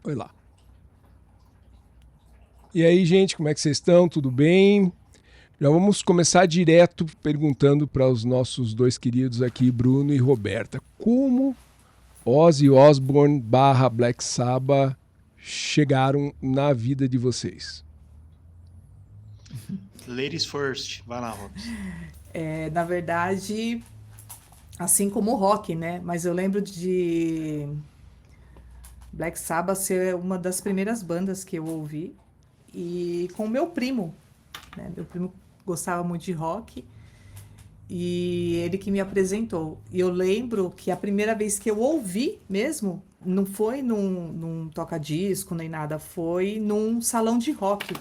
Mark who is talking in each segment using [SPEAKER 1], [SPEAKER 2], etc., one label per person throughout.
[SPEAKER 1] Oi lá. E aí, gente, como é que vocês estão? Tudo bem? Já vamos começar direto perguntando para os nossos dois queridos aqui, Bruno e Roberta, como Ozzy Osbourne barra Black Sabbath chegaram na vida de vocês?
[SPEAKER 2] Ladies first. Vai lá, Robson.
[SPEAKER 3] Na verdade, assim como o rock, né? Mas eu lembro de Black Sabbath ser uma das primeiras bandas que eu ouvi. E com o meu primo, né? Meu primo gostava muito de rock e ele que me apresentou. E eu lembro que a primeira vez que eu ouvi mesmo, não foi num toca-disco nem nada, foi num salão de rock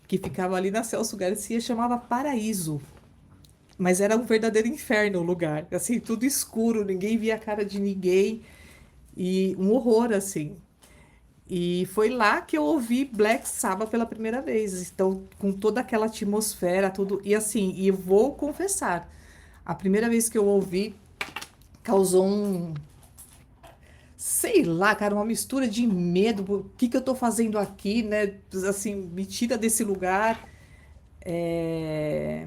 [SPEAKER 3] que ficava ali na Celso Garcia, chamava Paraíso. Mas era um verdadeiro inferno o lugar. Assim, tudo escuro, ninguém via a cara de ninguém. E um horror, assim. E foi lá que eu ouvi Black Sabbath pela primeira vez. Então, com toda aquela atmosfera, tudo. E assim, e eu vou confessar, a primeira vez que eu ouvi causou sei lá, cara, uma mistura de medo. O que que eu tô fazendo aqui, né? Assim, me tira desse lugar.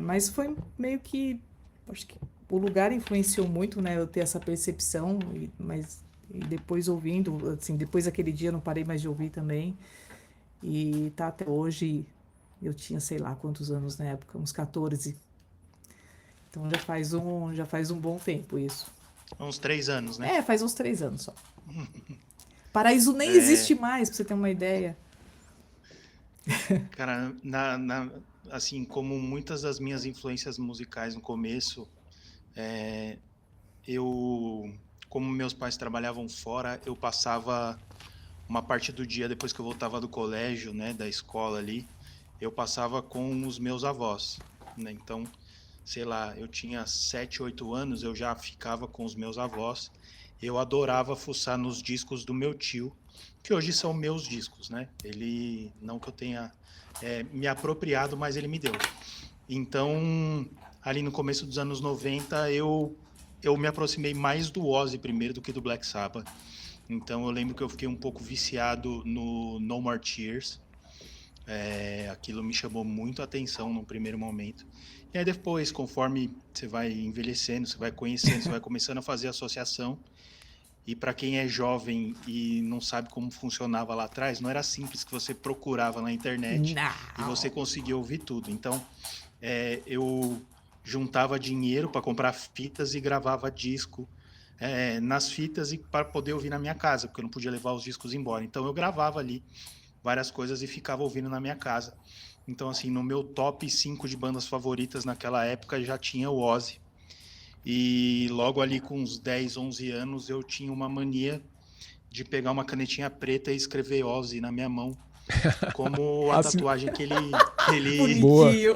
[SPEAKER 3] Mas foi meio que. Acho que o lugar influenciou muito, né? Eu ter essa percepção, mas e depois ouvindo, assim, depois daquele dia eu não parei mais de ouvir também. E tá até hoje, eu tinha sei lá quantos anos na época, uns 14. Então já faz um bom tempo isso.
[SPEAKER 2] Uns 3 anos, né?
[SPEAKER 3] Faz uns 3 anos só. Paraíso nem
[SPEAKER 2] É,
[SPEAKER 3] existe mais, pra você ter uma ideia.
[SPEAKER 2] cara, assim, como muitas das minhas influências musicais no começo, eu, como meus pais trabalhavam fora, eu passava uma parte do dia depois que eu voltava do colégio, né, da escola ali, eu passava com os meus avós, né? Então, sei lá, eu tinha 7, 8 anos, eu já ficava com os meus avós. Eu adorava fuçar nos discos do meu tio, que hoje são meus discos, né? Ele, não que eu tenha me apropriado, mas ele me deu. Então, ali no começo dos anos 90, eu me aproximei mais do Ozzy primeiro do que do Black Sabbath. Então, eu lembro que eu fiquei um pouco viciado no No More Tears. Aquilo me chamou muito a atenção no primeiro momento. E aí depois, conforme você vai envelhecendo, você vai conhecendo, você vai começando a fazer associação. E para quem é jovem e não sabe como funcionava lá atrás, não era simples que você procurava na internet e você
[SPEAKER 3] Não.
[SPEAKER 2] conseguia ouvir tudo. Então, eu juntava dinheiro para comprar fitas e gravava disco nas fitas e para poder ouvir na minha casa, porque eu não podia levar os discos embora. Então, eu gravava ali várias coisas e ficava ouvindo na minha casa. Então, assim, no meu top 5 de bandas favoritas naquela época já tinha o Ozzy. E logo ali com uns 10, 11 anos eu tinha uma mania de pegar uma canetinha preta e escrever Ozzy na minha mão, como a
[SPEAKER 1] Assim,
[SPEAKER 2] tatuagem que
[SPEAKER 1] boa.
[SPEAKER 3] Bonitinho.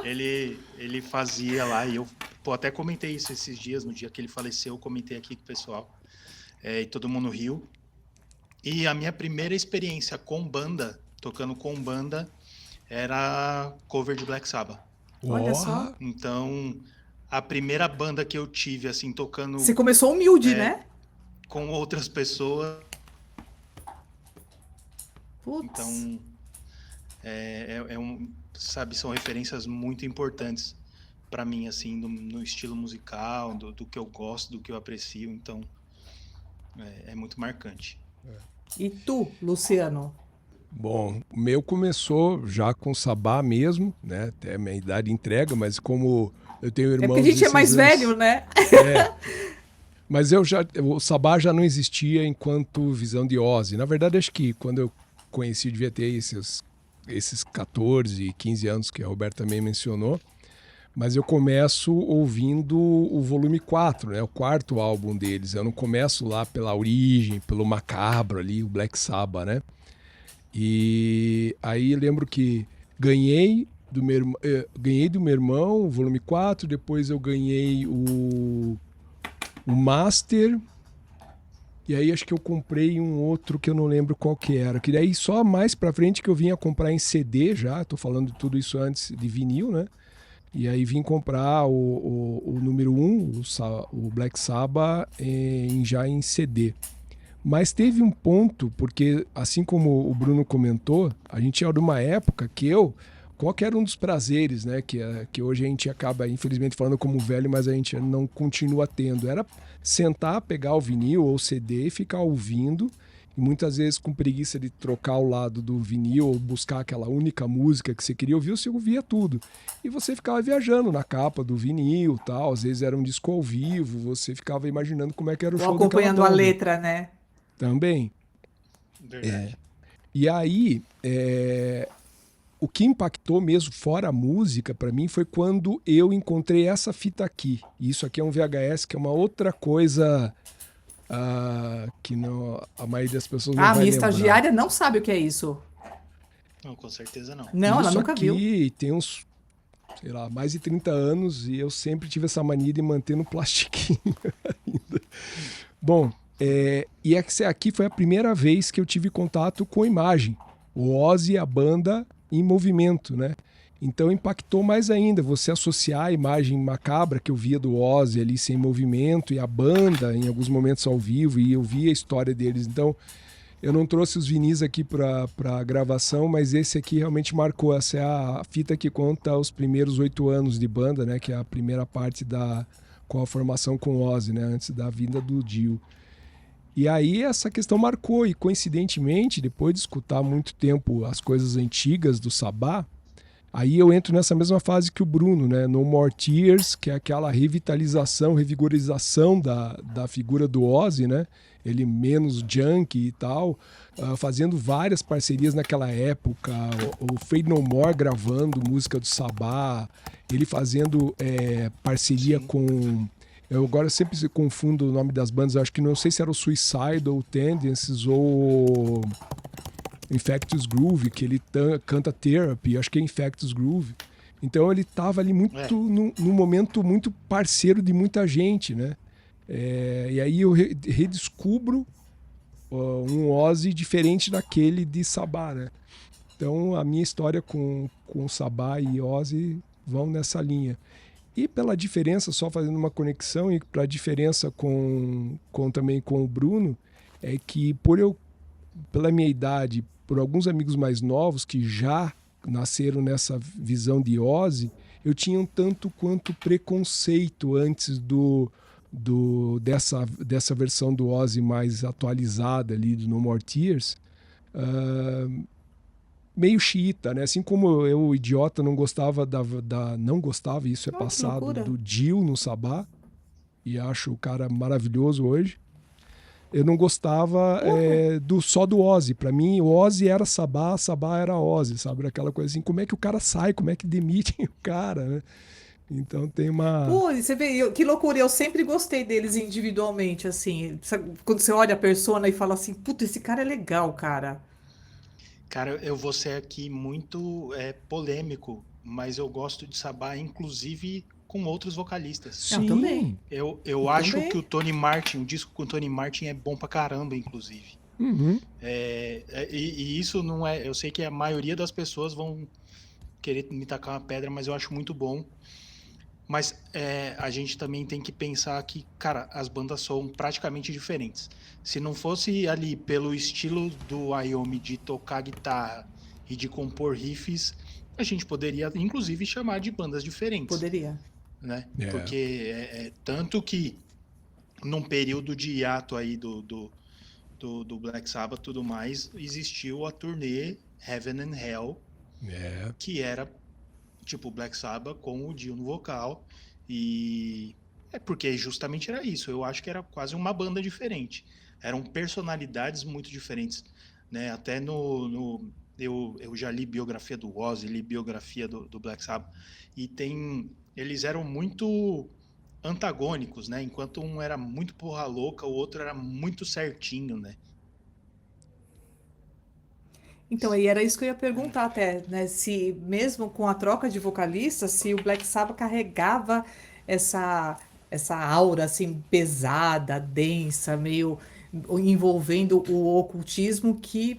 [SPEAKER 2] ele fazia lá. E eu até comentei isso esses dias, no dia que ele faleceu, eu comentei aqui com o pessoal. E todo mundo riu. E a minha primeira experiência com banda, tocando com banda, era cover de Black Sabbath.
[SPEAKER 3] Olha só.
[SPEAKER 1] Ó,
[SPEAKER 2] Então, a primeira banda que eu tive, assim,
[SPEAKER 3] Você
[SPEAKER 2] tocando
[SPEAKER 3] começou humilde, né?
[SPEAKER 2] com outras pessoas,
[SPEAKER 3] Putz.
[SPEAKER 2] então, sabe, são referências muito importantes para mim, assim, no estilo musical, do que eu gosto, do que eu aprecio, então, é muito marcante.
[SPEAKER 3] E tu, Luciano?
[SPEAKER 1] bom, o meu começou já com Sabá mesmo, né? Até a minha idade entrega, mas como eu tenho
[SPEAKER 3] É porque a
[SPEAKER 1] irmãos de
[SPEAKER 3] gente é
[SPEAKER 1] 6
[SPEAKER 3] mais velho,
[SPEAKER 1] anos.
[SPEAKER 3] né?
[SPEAKER 1] É, mas o Sabá já não existia enquanto visão de Ozzy. Na verdade, acho que quando eu conheci, devia ter esses 14, 15 anos que a Roberta também mencionou. Mas eu começo ouvindo o volume 4, né? O quarto álbum deles. Eu não começo lá pela origem, pelo macabro ali, o Black Sabbath, né? E aí eu lembro que ganhei do meu irmão o volume 4, depois eu ganhei o Master, e aí acho que eu comprei um outro que eu não lembro qual que era. Que daí só mais pra frente que eu vinha comprar em CD já, tô falando tudo isso antes de vinil, né? E aí vim comprar o número 1, o Black Sabbath, já em CD. Mas teve um ponto, porque assim como o Bruno comentou, a gente era de uma época que qual que era um dos prazeres, né, que hoje a gente acaba, infelizmente, falando como velho, mas a gente não continua tendo, era sentar, pegar o vinil ou o CD e ficar ouvindo, e muitas vezes com preguiça de trocar o lado do vinil ou buscar aquela única música que você queria ouvir, você ouvia tudo. E você ficava viajando na capa do vinil, tal, às vezes era um disco ao vivo, você ficava imaginando como é que era o
[SPEAKER 3] Ou
[SPEAKER 1] show daquela
[SPEAKER 3] acompanhando a
[SPEAKER 1] banda.
[SPEAKER 3] letra, né?
[SPEAKER 1] Também.
[SPEAKER 2] Verdade.
[SPEAKER 1] E aí, o que impactou mesmo, fora a música, pra mim, foi quando eu encontrei essa fita aqui. E isso aqui é um VHS, que é uma outra coisa que não, a maioria das pessoas não
[SPEAKER 3] Ah,
[SPEAKER 1] vai
[SPEAKER 3] minha
[SPEAKER 1] lembrar.
[SPEAKER 3] estagiária não sabe o que é isso.
[SPEAKER 2] Não, com certeza não.
[SPEAKER 3] Não, ela
[SPEAKER 1] Isso
[SPEAKER 3] nunca viu.
[SPEAKER 1] aqui tem uns, sei lá, mais de 30 anos e eu sempre tive essa mania de manter no plastiquinho ainda. Bom, e essa aqui foi a primeira vez que eu tive contato com imagem. O Ozzy e a banda em movimento, né? Então impactou mais ainda você associar a imagem macabra que eu via do Ozzy ali sem movimento e a banda em alguns momentos ao vivo, e eu via a história deles. Então eu não trouxe os vinis aqui para gravação, mas esse aqui realmente marcou. Essa é a fita que conta os primeiros 8 anos de banda, né? Que é a primeira parte com a formação com o Ozzy, né? Antes da vinda do Dio. E aí essa questão marcou, e coincidentemente, depois de escutar há muito tempo as coisas antigas do Sabá, aí eu entro nessa mesma fase que o Bruno, né? No More Tears, que é aquela revitalização, revigorização da figura do Ozzy, né? Ele menos junkie e tal, fazendo várias parcerias naquela época, o Fade No More gravando música do Sabá, ele fazendo parceria com... Eu agora sempre confundo o nome das bandas, acho que não sei se era o Suicidal Tendencies ou Infectious Groove, que ele canta Therapy, acho que é Infectious Groove. Então ele estava ali muito num momento muito parceiro de muita gente, né? E aí eu redescubro um Ozzy diferente daquele de Sabá, né? Então a minha história com Sabá e Ozzy vão nessa linha. E pela diferença, só fazendo uma conexão, e pela diferença também com o Bruno, é que pela minha idade, por alguns amigos mais novos que já nasceram nessa visão de Ozzy, eu tinha um tanto quanto preconceito antes dessa versão do Ozzy mais atualizada ali do No More Tears, meio xiita, né? Assim como eu, idiota, não gostava não gostava, isso é
[SPEAKER 3] Que
[SPEAKER 1] passado,
[SPEAKER 3] loucura.
[SPEAKER 1] do Dio no Sabá, e acho o cara maravilhoso hoje. Eu não gostava só do Ozzy. Pra mim, o Ozzy era Sabá, Sabá era Ozzy, sabe? Aquela coisa assim, como é que o cara sai, como é que demitem o cara, né? Então tem uma...
[SPEAKER 3] Pô, e você vê, que loucura, eu sempre gostei deles individualmente, assim. Quando você olha a persona e fala assim, puta, esse cara é legal, cara.
[SPEAKER 2] Cara, eu vou ser aqui muito polêmico, mas eu gosto de Sabá, inclusive com outros vocalistas.
[SPEAKER 3] Não, também.
[SPEAKER 1] Sim.
[SPEAKER 2] Eu
[SPEAKER 3] Eu
[SPEAKER 2] acho que
[SPEAKER 3] também.
[SPEAKER 2] o Tony Martin, o disco com o Tony Martin é bom pra caramba, inclusive.
[SPEAKER 1] Uhum.
[SPEAKER 2] E isso não é. Eu sei que a maioria das pessoas vão querer me tacar uma pedra, mas eu acho muito bom. Mas a gente também tem que pensar que, cara, as bandas são praticamente diferentes. Se não fosse ali pelo estilo do Iommi de tocar guitarra e de compor riffs, a gente poderia, inclusive, chamar de bandas diferentes,
[SPEAKER 3] Poderia.
[SPEAKER 2] né?
[SPEAKER 1] É.
[SPEAKER 2] Porque tanto que num período de hiato aí do Black Sabbath e tudo mais, existiu a turnê Heaven and Hell, que era tipo Black Sabbath com o Dio no vocal, e porque justamente era isso, eu acho que era quase uma banda diferente, eram personalidades muito diferentes, né? Até eu já li biografia do Ozzy, li biografia do Black Sabbath, e eles eram muito antagônicos, né? Enquanto um era muito porra louca, o outro era muito certinho, né?
[SPEAKER 3] Então, aí era isso que eu ia perguntar até, né? Se mesmo com a troca de vocalista, se o Black Sabbath carregava essa essa aura assim pesada, densa, meio envolvendo o ocultismo que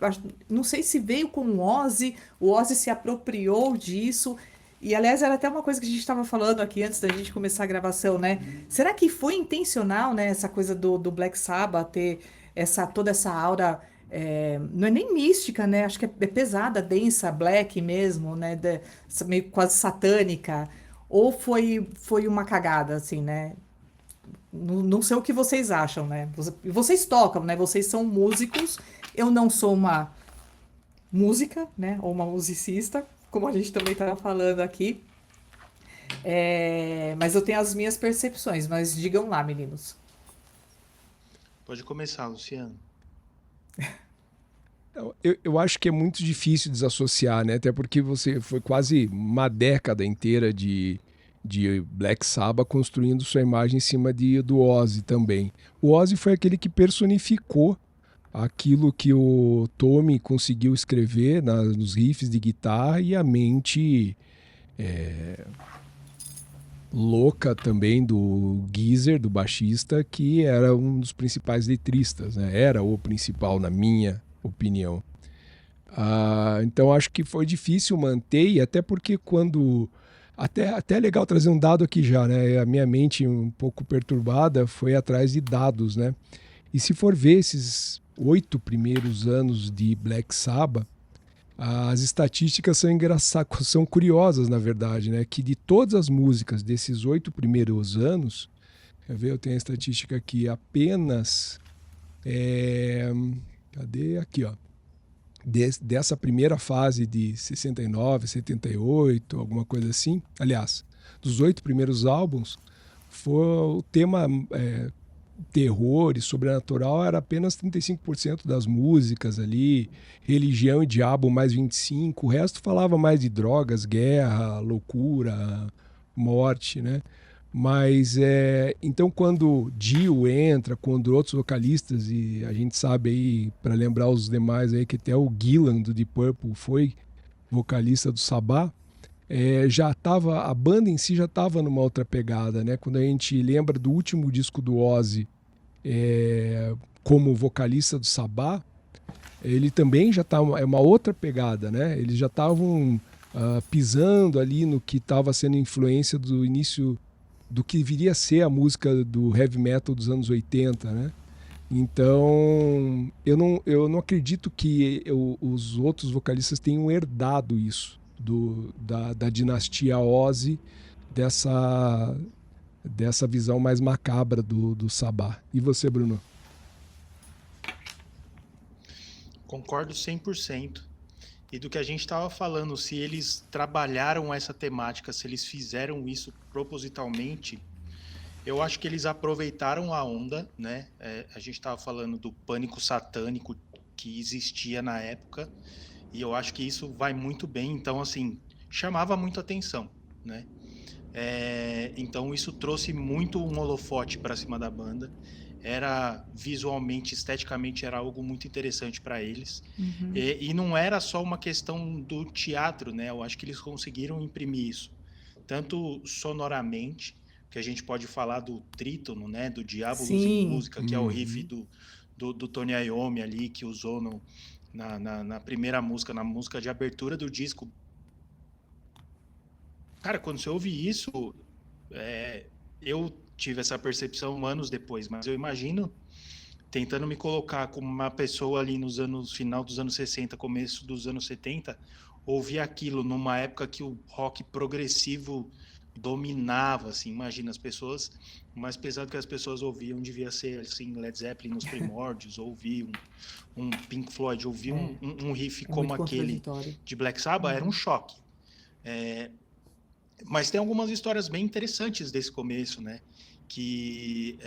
[SPEAKER 3] não sei se veio com o Ozzy se apropriou disso. E aliás, era até uma coisa que a gente estava falando aqui antes da gente começar a gravação, né? Será que foi intencional, né, essa coisa do Black Sabbath ter toda essa aura, não é nem mística, né? Acho que é pesada, densa, black mesmo, né? Meio quase satânica. Ou foi uma cagada, assim, né? Não sei o que vocês acham, né? Vocês tocam, né? Vocês são músicos. Eu não sou uma música, né? Ou uma musicista, como a gente também estava falando aqui. Mas eu tenho as minhas percepções. Mas digam lá, meninos.
[SPEAKER 2] Pode começar, Luciano.
[SPEAKER 1] Eu acho que é muito difícil desassociar, né? Até porque você foi quase uma década inteira de Black Sabbath construindo sua imagem em cima do Ozzy também. O Ozzy foi aquele que personificou aquilo que o Tommy conseguiu escrever nos riffs de guitarra e a mente louca também do Geezer, do baixista, que era um dos principais letristas, né? Era o principal, na minha opinião. Então acho que foi difícil manter, e até porque quando. Até é legal trazer um dado aqui já, né? A minha mente um pouco perturbada foi atrás de dados, né? E se for ver esses 8 primeiros anos de Black Sabbath, as estatísticas são engraçadas, são curiosas, na verdade, né? Que de todas as músicas desses 8 primeiros anos, quer ver, eu tenho a estatística aqui, apenas. Cadê? Aqui, ó. Dessa primeira fase de 69, 78, alguma coisa assim. Aliás, dos 8 primeiros álbuns, foi o tema terror e sobrenatural era apenas 35% das músicas ali, religião e diabo mais 25%, o resto falava mais de drogas, guerra, loucura, morte, né? Mas então quando Dio entra, quando outros vocalistas, e a gente sabe aí, para lembrar os demais aí, que até o Gillan do Deep Purple foi vocalista do Sabá, já tava, a banda em si já estava numa outra pegada, né? Quando a gente lembra do último disco do Ozzy como vocalista do Sabá, ele também já tá uma outra pegada, né? Eles já estavam pisando ali no que estava sendo influência do início do que viria a ser a música do heavy metal dos anos 80, né? Então, eu não acredito que os outros vocalistas tenham herdado isso da dinastia Ozzy, dessa visão mais macabra do Sabá. E você, Bruno?
[SPEAKER 2] Concordo 100%. E do que a gente estava falando, se eles trabalharam essa temática, se eles fizeram isso propositalmente, eu acho que eles aproveitaram a onda, né? A gente estava falando do pânico satânico que existia na época, e eu acho que isso vai muito bem. Então, assim, chamava muito atenção, né? Então, isso trouxe muito um holofote para cima da banda. Era visualmente, esteticamente, era algo muito interessante para eles.
[SPEAKER 3] Uhum.
[SPEAKER 2] E não era só uma questão do teatro, né? Eu acho que eles conseguiram imprimir isso, tanto sonoramente, que a gente pode falar do trítono, né? Do Diabolos em
[SPEAKER 3] Sim.
[SPEAKER 2] Música, que é o riff do Tony Iommi ali, que usou na primeira música, na música de abertura do disco. Cara, quando você ouve isso, eu tive essa percepção anos depois, mas eu imagino, tentando me colocar como uma pessoa ali final dos anos 60, começo dos anos 70, ouvir aquilo numa época que o rock progressivo dominava, assim, imagina, as pessoas, o mais pesado que as pessoas ouviam devia ser, assim, Led Zeppelin nos primórdios, ouvir um Pink Floyd, ouvir um riff como
[SPEAKER 3] muito
[SPEAKER 2] aquele
[SPEAKER 3] contraditório.
[SPEAKER 2] de Black Sabbath, era um choque. Mas tem algumas histórias bem interessantes desse começo, né? Que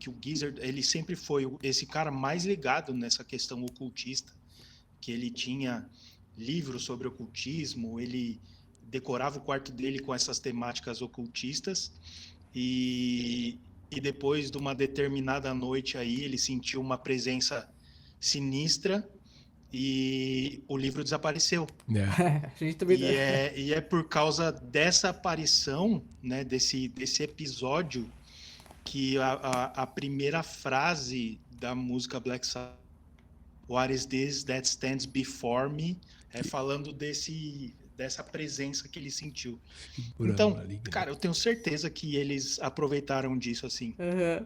[SPEAKER 2] o Geezer, ele sempre foi esse cara mais ligado nessa questão ocultista, que ele tinha livros sobre ocultismo, ele decorava o quarto dele com essas temáticas ocultistas, e depois de uma determinada noite aí, ele sentiu uma presença sinistra e o livro desapareceu.
[SPEAKER 3] A gente também...
[SPEAKER 2] E é por causa dessa aparição, né, desse episódio, que a primeira frase da música Black Sabbath, What is this that stands before me, falando dessa presença que ele sentiu. Então, cara, eu tenho certeza que eles aproveitaram disso, assim.
[SPEAKER 3] Uhum.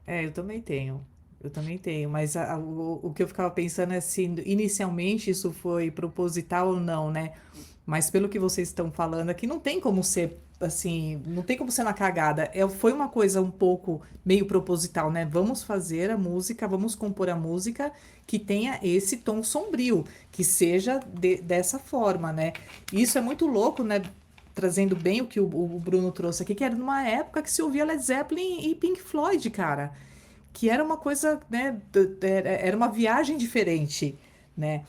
[SPEAKER 3] Eu também tenho. Eu também tenho, mas o que eu ficava pensando é se inicialmente isso foi proposital ou não, né? Mas pelo que vocês estão falando aqui, não tem como ser assim, não tem como ser na cagada. Foi uma coisa um pouco meio proposital, né? Vamos fazer a música, vamos compor a música que tenha esse tom sombrio, que seja dessa forma, né? E isso é muito louco, né? Trazendo bem o que o Bruno trouxe aqui, que era numa época que se ouvia Led Zeppelin e Pink Floyd, cara, que era uma coisa, né, era uma viagem diferente, né?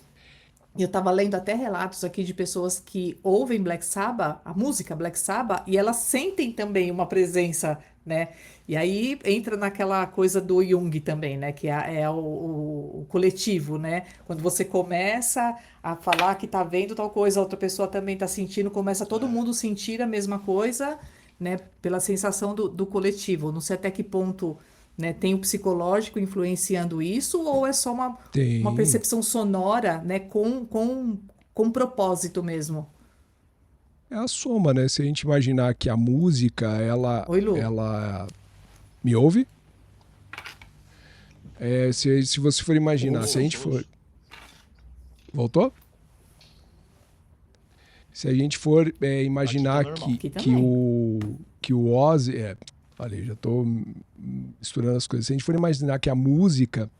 [SPEAKER 3] E eu estava lendo até relatos aqui de pessoas que ouvem Black Sabbath, a música Black Sabbath, e elas sentem também uma presença, né? E aí entra naquela coisa do Jung também, né? Que é o coletivo, né? Quando você começa a falar que tá vendo tal coisa, a outra pessoa também tá sentindo, começa todo mundo sentir a mesma coisa, né? Pela sensação do coletivo. Não sei até que ponto, né, tem o psicológico influenciando isso, ou é só uma
[SPEAKER 1] Tem.
[SPEAKER 3] percepção sonora, né, com propósito mesmo.
[SPEAKER 1] É a soma, né? Se a gente imaginar que a música,
[SPEAKER 3] Oi, Lu.
[SPEAKER 1] ela me ouve? Se você for imaginar, se a
[SPEAKER 2] Ouço,
[SPEAKER 1] gente for.
[SPEAKER 2] ouço.
[SPEAKER 1] Voltou? Se a gente for
[SPEAKER 2] Aqui tá
[SPEAKER 1] imaginar
[SPEAKER 2] normal.
[SPEAKER 3] Aqui também.
[SPEAKER 1] que o Ozzy. Olha, já estou misturando as coisas. Se a gente for imaginar que a música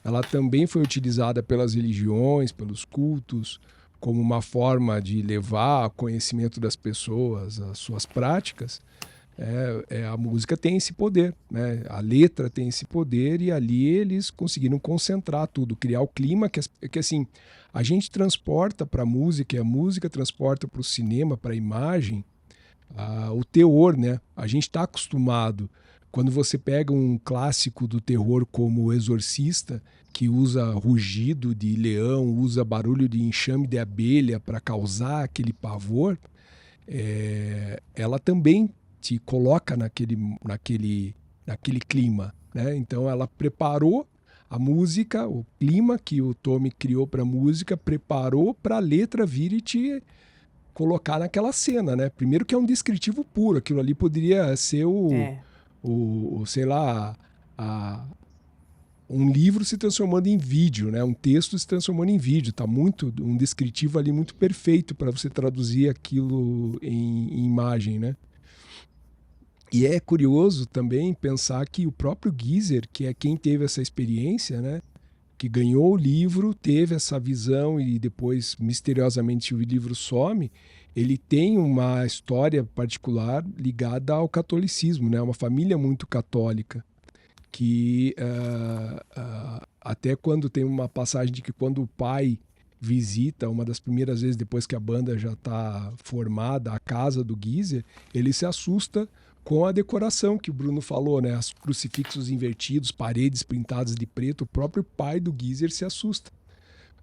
[SPEAKER 1] ela também foi utilizada pelas religiões, pelos cultos, como uma forma de levar conhecimento das pessoas às suas práticas, a música tem esse poder, né? A letra tem esse poder e ali eles conseguiram concentrar tudo, criar o clima que assim, a gente transporta para a música e a música transporta para o cinema, para a imagem, o teor, né? A gente está acostumado. Quando você pega um clássico do terror como O Exorcista, que usa rugido de leão, usa barulho de enxame de abelha para causar aquele pavor, ela também te coloca naquele clima, né? Então ela preparou a música, o clima que o Tommy criou para a música, preparou para a letra vir e te colocar naquela cena, né? Primeiro que é um descritivo puro, aquilo ali poderia ser
[SPEAKER 3] É.
[SPEAKER 1] sei lá, a, um livro se transformando em vídeo, né? Um texto se transformando em vídeo. Tá muito um descritivo ali muito perfeito para você traduzir aquilo em imagem, né? E é curioso também pensar que o próprio Geezer, que é quem teve essa experiência, né? Que ganhou o livro, teve essa visão e depois, misteriosamente, o livro some, ele tem uma história particular ligada ao catolicismo, né? Uma família muito católica, que até quando tem uma passagem de que quando o pai visita, uma das primeiras vezes depois que a banda já está formada, a casa do Geezer, ele se assusta com a decoração que o Bruno falou, né? Os crucifixos invertidos, paredes pintadas de preto. O próprio pai do Geezer se assusta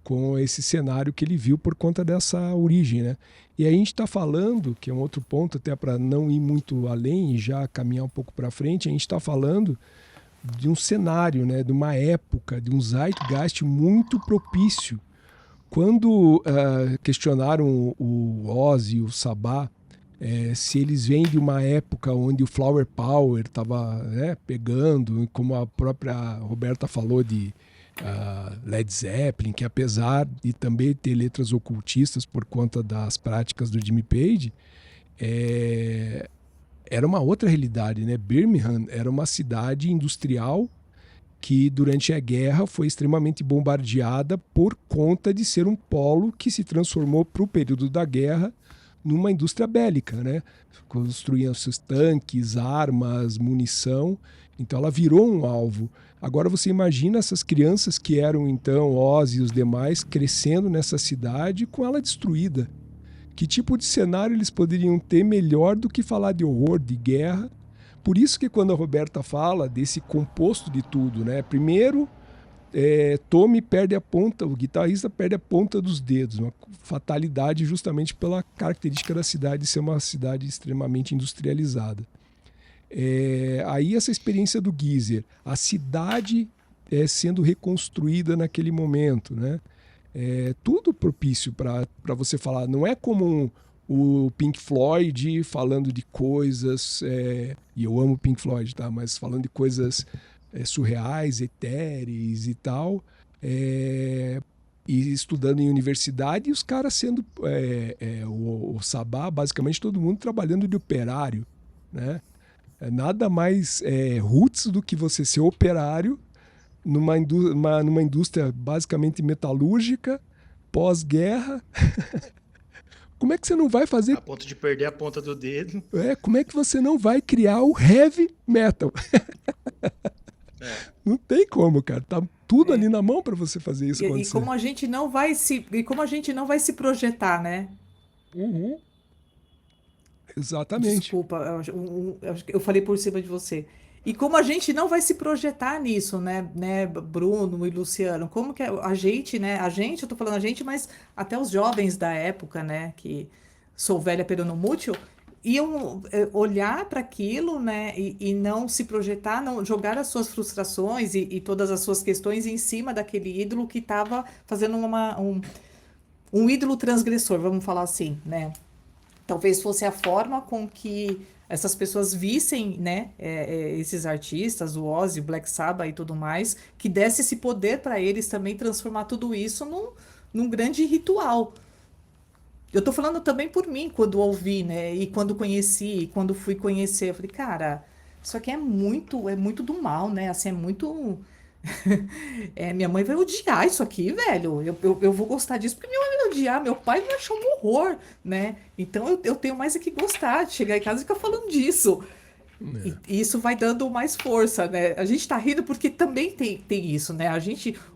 [SPEAKER 1] com esse cenário que ele viu por conta dessa origem, né? E aí a gente está falando, que é um outro ponto até para não ir muito além e já caminhar um pouco para frente, a gente está falando de um cenário, né? De uma época, de um zeitgeist muito propício. Quando questionaram o Ozzy, o Sabá, se eles vêm de uma época onde o Flower Power estava, né, pegando, como a própria Roberta falou de Led Zeppelin, que apesar de também ter letras ocultistas por conta das práticas do Jimmy Page, era uma outra realidade, né? Birmingham era uma cidade industrial que durante a guerra foi extremamente bombardeada por conta de ser um polo que se transformou para o período da guerra numa indústria bélica, né? Construíam seus tanques, armas, munição. Então ela virou um alvo. Agora você imagina essas crianças que eram então Ozzy e os demais crescendo nessa cidade com ela destruída. Que tipo de cenário eles poderiam ter melhor do que falar de horror, de guerra? Por isso que quando a Roberta fala desse composto de tudo, né? Primeiro, Tommy perde a ponta, o guitarrista perde a ponta dos dedos, uma fatalidade justamente pela característica da cidade ser uma cidade extremamente industrializada. Aí essa experiência do Geezer, a cidade sendo reconstruída naquele momento, né? Tudo propício para você falar. Não é como o Pink Floyd falando de coisas, e eu amo Pink Floyd, tá? Mas falando de coisas surreais, etéreis e tal, e estudando em universidade, e os caras sendo o Sabá, basicamente todo mundo trabalhando de operário, né? Nada mais roots do que você ser operário numa indústria basicamente metalúrgica, pós-guerra. Como é que você não vai fazer?
[SPEAKER 2] A ponto de perder a ponta do dedo.
[SPEAKER 1] Como é que você não vai criar o heavy metal? Não tem como, cara. Tá tudo ali na mão para você fazer isso
[SPEAKER 3] E
[SPEAKER 1] acontecer.
[SPEAKER 3] como a gente não vai se projetar, né?
[SPEAKER 1] Uhum. Exatamente.
[SPEAKER 3] Desculpa, eu falei por cima de você. E como a gente não vai se projetar nisso, né, Bruno e Luciano? Como que a gente, né? A gente, eu tô falando a gente, mas até os jovens da época, né? Que sou velha peronomútil, iam olhar para aquilo, né? E não se projetar, não jogar as suas frustrações e todas as suas questões em cima daquele ídolo que estava fazendo um ídolo transgressor, vamos falar assim, né? Talvez fosse a forma com que essas pessoas vissem, né, esses artistas, o Ozzy, o Black Sabbath e tudo mais, que desse esse poder para eles também transformar tudo isso num grande ritual. Eu tô falando também por mim, quando ouvi, né, e quando conheci, e quando fui conhecer, eu falei, cara, isso aqui é muito do mal, né, assim, é muito... minha mãe vai odiar isso aqui, velho. Eu vou gostar disso porque minha mãe vai odiar. Meu pai vai achar um horror, né? Então eu tenho mais é que gostar de chegar em casa e ficar falando disso. E isso vai dando mais força, né? A gente tá rindo porque também tem isso, né?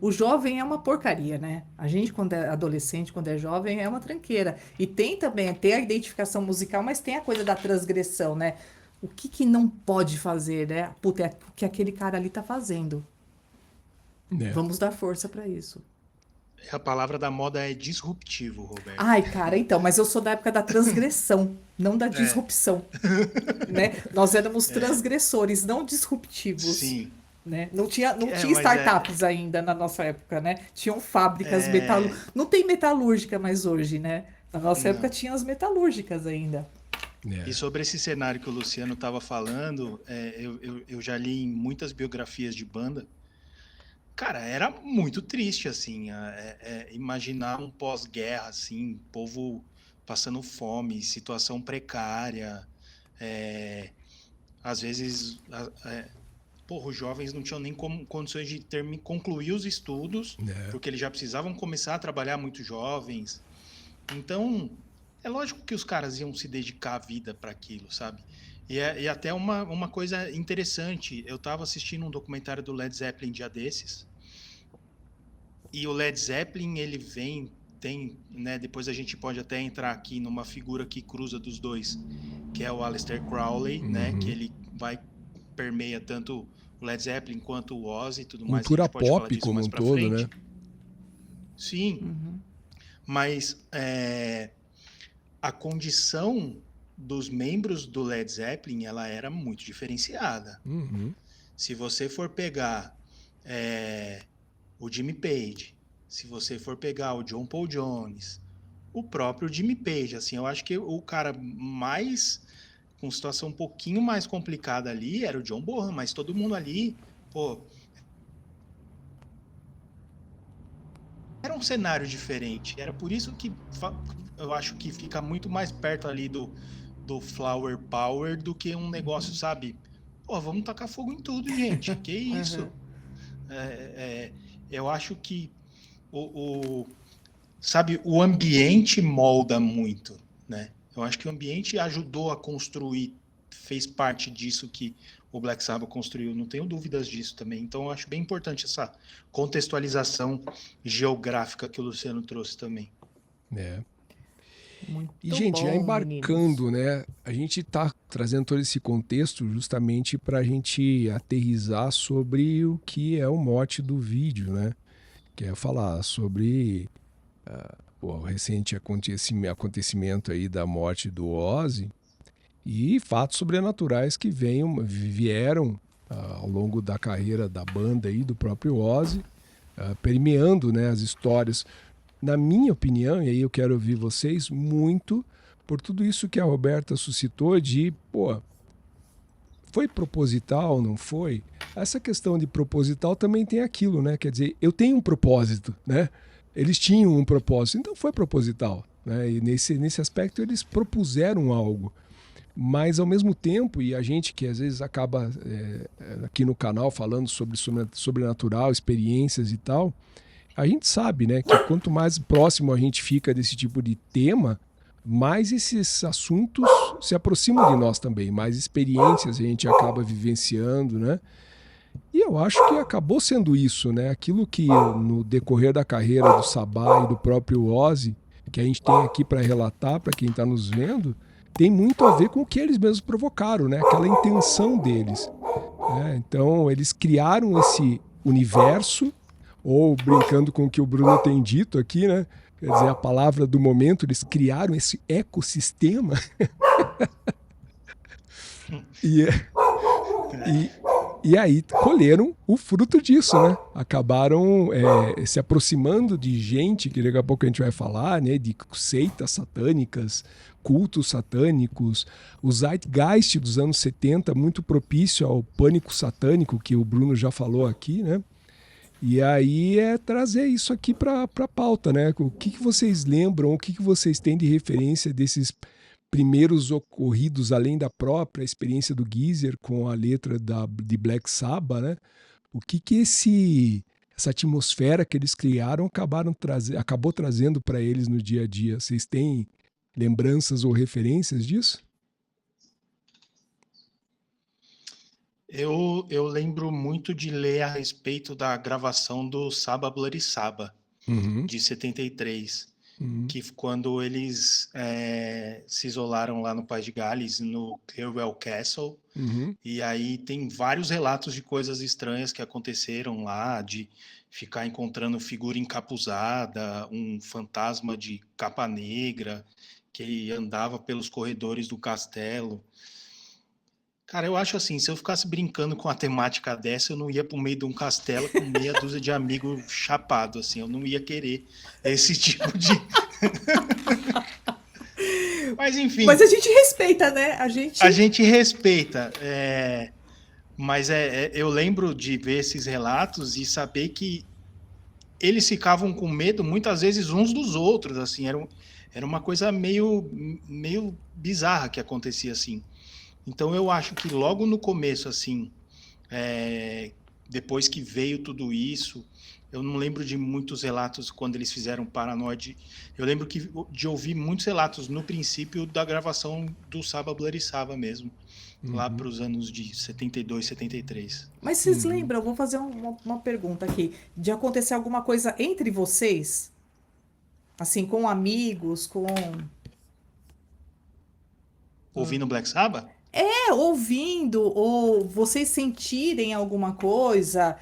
[SPEAKER 3] O jovem é uma porcaria, né? A gente, quando é adolescente, quando é jovem, é uma tranqueira. E tem a identificação musical, mas tem a coisa da transgressão, né? O que não pode fazer, né? Puta, é o que aquele cara ali tá fazendo.
[SPEAKER 1] É.
[SPEAKER 3] Vamos dar força para isso.
[SPEAKER 2] A palavra da moda é disruptivo, Roberto.
[SPEAKER 3] Ai, cara, então, mas eu sou da época da transgressão, não da disrupção, né? Nós éramos transgressores, não disruptivos,
[SPEAKER 2] Sim.
[SPEAKER 3] né? Não tinha
[SPEAKER 2] Mas
[SPEAKER 3] startups ainda na nossa época, né? Tinham fábricas Não tem metalúrgica mais hoje, né? Na nossa época
[SPEAKER 2] Não.
[SPEAKER 3] tinha as metalúrgicas ainda.
[SPEAKER 2] E sobre esse cenário que o Luciano estava falando, eu já li em muitas biografias de banda. Cara, era muito triste, assim, imaginar um pós-guerra, assim, povo passando fome, situação precária, às vezes, porra, os jovens não tinham nem condições de concluir os estudos, porque eles já precisavam começar a trabalhar muito jovens. Então, é lógico que os caras iam se dedicar a vida para aquilo, sabe? E até uma coisa interessante, eu estava assistindo um documentário do Led Zeppelin dia desses, e o Led Zeppelin, ele tem, né, depois a gente pode até entrar aqui numa figura que cruza dos dois, que é o Aleister Crowley, né, que ele permeia tanto o Led Zeppelin quanto o Ozzy e tudo mais, a
[SPEAKER 1] Cultura
[SPEAKER 2] gente pode falar
[SPEAKER 1] pop
[SPEAKER 2] disso
[SPEAKER 1] como
[SPEAKER 2] mais
[SPEAKER 1] um
[SPEAKER 2] pra
[SPEAKER 1] todo,
[SPEAKER 2] frente.
[SPEAKER 1] né?
[SPEAKER 2] Sim, mas a condição dos membros do Led Zeppelin, ela era muito diferenciada. Se você for pegar o Jimmy Page, se você for pegar o John Paul Jones, o próprio Jimmy Page, assim, eu acho que o cara mais com situação um pouquinho mais complicada ali era o John Bonham, mas todo mundo ali, pô, era um cenário diferente. Era por isso que eu acho que fica muito mais perto ali do Flower Power do que um negócio, sabe? Pô, vamos tacar fogo em tudo, gente. Que isso? Eu acho que sabe, o ambiente molda muito, né? Eu acho que o ambiente ajudou a construir, fez parte disso que o Black Sabbath construiu, não tenho dúvidas disso também. Então eu acho bem importante essa contextualização geográfica que o Luciano trouxe também.
[SPEAKER 3] Muito
[SPEAKER 1] E, gente, já
[SPEAKER 3] bom, meninos.
[SPEAKER 1] embarcando, né? A gente tá trazendo todo esse contexto justamente para a gente aterrissar sobre o que é o mote do vídeo, né? Que é falar sobre o recente acontecimento aí da morte do Ozzy e fatos sobrenaturais que vieram ao longo da carreira da banda e do próprio Ozzy, permeando, né, as histórias. Na minha opinião, e aí eu quero ouvir vocês, muito por tudo isso que a Roberta suscitou de, foi proposital, não foi? Essa questão de proposital também tem aquilo, né? Quer dizer, eu tenho um propósito, né? Eles tinham um propósito, então foi proposital, né? E nesse aspecto eles propuseram algo. Mas ao mesmo tempo, e a gente que às vezes acaba aqui no canal falando sobre sobrenatural, experiências e tal, a gente sabe, né, que quanto mais próximo a gente fica desse tipo de tema, mais esses assuntos se aproximam de nós também, mais experiências a gente acaba vivenciando, né? E eu acho que acabou sendo isso, né? Aquilo que no decorrer da carreira do Sabá e do próprio Ozzy, que a gente tem aqui para relatar para quem está nos vendo, tem muito a ver com o que eles mesmos provocaram, né? Aquela intenção deles, né? Então, eles criaram esse universo, ou brincando com o que o Bruno tem dito aqui, né? Quer dizer, a palavra do momento, eles criaram esse ecossistema e, e, e aí colheram o fruto disso, né? Acabaram se aproximando de gente, que daqui a pouco a gente vai falar, né? De seitas satânicas, cultos satânicos, o Zeitgeist dos anos 70, muito propício ao pânico satânico, que o Bruno já falou aqui, né? E aí é trazer isso aqui para a pauta, né? O que vocês lembram, o que vocês têm de referência desses primeiros ocorridos, além da própria experiência do Geezer com a letra de Black Sabbath, né? O que essa atmosfera que eles criaram acabou trazendo para eles no dia a dia? Vocês têm lembranças ou referências disso?
[SPEAKER 2] Eu lembro muito de ler a respeito da gravação do Saba Bloody Saba,
[SPEAKER 1] Uhum,
[SPEAKER 2] de 73,
[SPEAKER 1] uhum,
[SPEAKER 2] que quando eles se isolaram lá no País de Gales, no Clearwell Castle,
[SPEAKER 1] uhum.
[SPEAKER 2] e aí tem vários relatos de coisas estranhas que aconteceram lá, de ficar encontrando figura encapuzada, um fantasma de capa negra que andava pelos corredores do castelo. Cara, eu acho assim, se eu ficasse brincando com a temática dessa, eu não ia pro meio de um castelo com meia dúzia de amigos chapado, assim, eu não ia querer esse tipo de... Mas enfim,
[SPEAKER 3] Mas a gente respeita, né?
[SPEAKER 2] a gente respeita, mas eu lembro de ver esses relatos e saber que eles ficavam com medo muitas vezes uns dos outros, assim, era uma coisa meio bizarra que acontecia assim. Então eu acho que logo no começo, assim, depois que veio tudo isso, eu não lembro de muitos relatos quando eles fizeram Paranoid. Eu lembro de ouvir muitos relatos no princípio da gravação do Saba Bloody Saba mesmo, lá para os anos de 72, 73.
[SPEAKER 3] Mas vocês lembram? Eu vou fazer uma pergunta aqui. De acontecer alguma coisa entre vocês? Assim, com amigos, com.
[SPEAKER 2] Ouvindo Black Sabbath?
[SPEAKER 3] Ouvindo, ou vocês sentirem alguma coisa.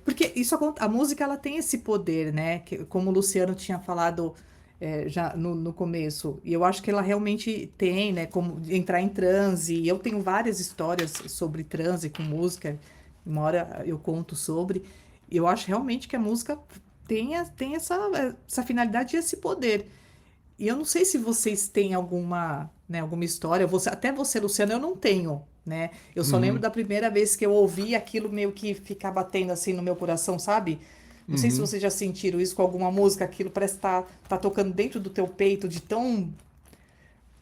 [SPEAKER 3] Porque a música ela tem esse poder, né? Como o Luciano tinha falado já no começo. E eu acho que ela realmente tem, né? Como entrar em transe. E eu tenho várias histórias sobre transe com música. Uma hora eu conto sobre. E eu acho realmente que a música tem essa finalidade e esse poder. E eu não sei se vocês têm alguma, né, alguma história, até você, Luciano, eu não tenho, né? Eu só lembro
[SPEAKER 1] Uhum,
[SPEAKER 3] da primeira vez que eu ouvi aquilo meio que ficar batendo assim no meu coração, sabe? Não sei se
[SPEAKER 1] uhum.
[SPEAKER 3] vocês já sentiram isso com alguma música, aquilo parece estar tá tocando dentro do teu peito de tão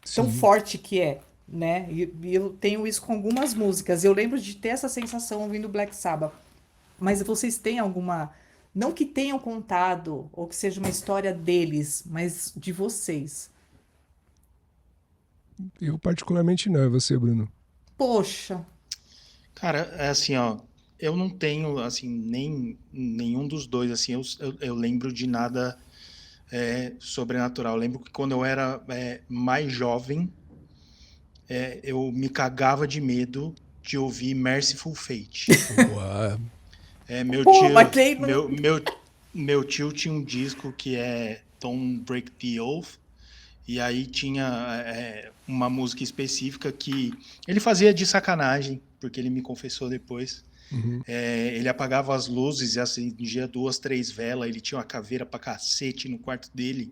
[SPEAKER 1] Sim.
[SPEAKER 3] forte que é, né? E eu tenho isso com algumas músicas. Eu lembro de ter essa sensação ouvindo Black Sabbath. Mas vocês têm alguma. Não que tenham contado, ou que seja uma história deles, mas de vocês.
[SPEAKER 1] Eu particularmente não, é você, Bruno.
[SPEAKER 3] Poxa,
[SPEAKER 2] Cara, é assim, ó, eu não tenho, assim, nenhum dos dois, assim, eu lembro de nada sobrenatural. Eu lembro que quando eu era mais jovem, eu me cagava de medo de ouvir Merciful Fate.
[SPEAKER 1] Boa.
[SPEAKER 2] Meu
[SPEAKER 3] pô, mas
[SPEAKER 2] tio,
[SPEAKER 3] quem não.
[SPEAKER 2] meu tio tinha um disco que é Don't Break the Oath, e aí tinha uma música específica que ele fazia de sacanagem, porque ele me confessou depois.
[SPEAKER 1] Uhum.
[SPEAKER 2] Ele apagava as luzes e acendia 2, 3 velas, ele tinha uma caveira pra cacete no quarto dele.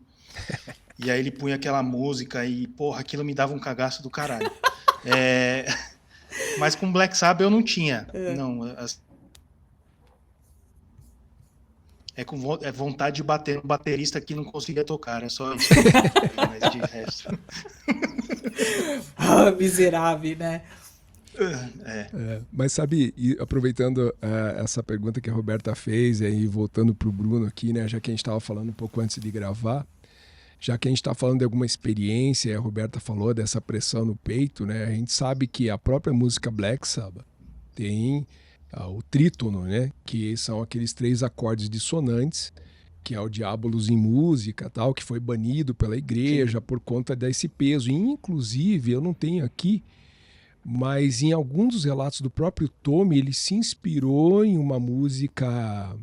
[SPEAKER 2] E aí ele punha aquela música e, porra, aquilo me dava um cagaço do caralho. É, Mas com Black Sabbath eu não tinha. Não, é vontade de bater no baterista que não conseguia tocar, é só isso. Mas de resto.
[SPEAKER 3] Ah, miserável, né?
[SPEAKER 1] Mas sabe, e aproveitando essa pergunta que a Roberta fez e aí voltando para o Bruno aqui, né, já que a gente estava falando um pouco antes de gravar, já que a gente está falando de alguma experiência, a Roberta falou dessa pressão no peito, né, a gente sabe que a própria música Black Sabbath tem o trítono, né, que são aqueles 3 acordes dissonantes, que é o Diabolus em música, tal, que foi banido pela igreja por conta desse peso. E, inclusive, eu não tenho aqui, mas em alguns dos relatos do próprio Tommy, ele se inspirou em uma música.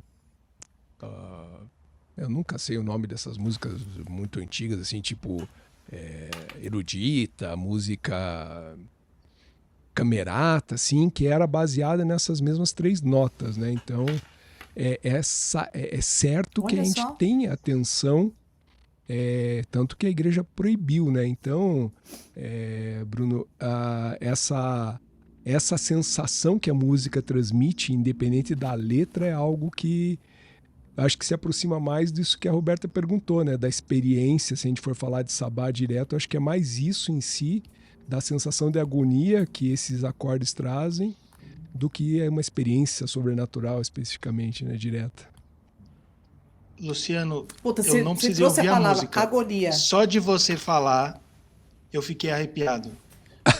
[SPEAKER 1] Eu nunca sei o nome dessas músicas muito antigas, assim, tipo erudita, música camerata, assim, que era baseada nessas mesmas 3 notas, né? Então, é certo que a
[SPEAKER 3] Olha
[SPEAKER 1] gente
[SPEAKER 3] só.
[SPEAKER 1] tem atenção, tanto que a igreja proibiu, né? Então, Bruno, essa sensação que a música transmite, independente da letra, é algo que acho que se aproxima mais disso que a Roberta perguntou, né? Da experiência, se a gente for falar de sabá direto, acho que é mais isso em si, da sensação de agonia que esses acordes trazem, do que uma experiência sobrenatural especificamente, né? Direta.
[SPEAKER 2] Luciano,
[SPEAKER 3] Puta,
[SPEAKER 2] eu não
[SPEAKER 3] você
[SPEAKER 2] precisei
[SPEAKER 3] trouxe a
[SPEAKER 2] ouvir a
[SPEAKER 3] palavra
[SPEAKER 2] música.
[SPEAKER 3] agonia.
[SPEAKER 2] Só de você falar, eu fiquei arrepiado.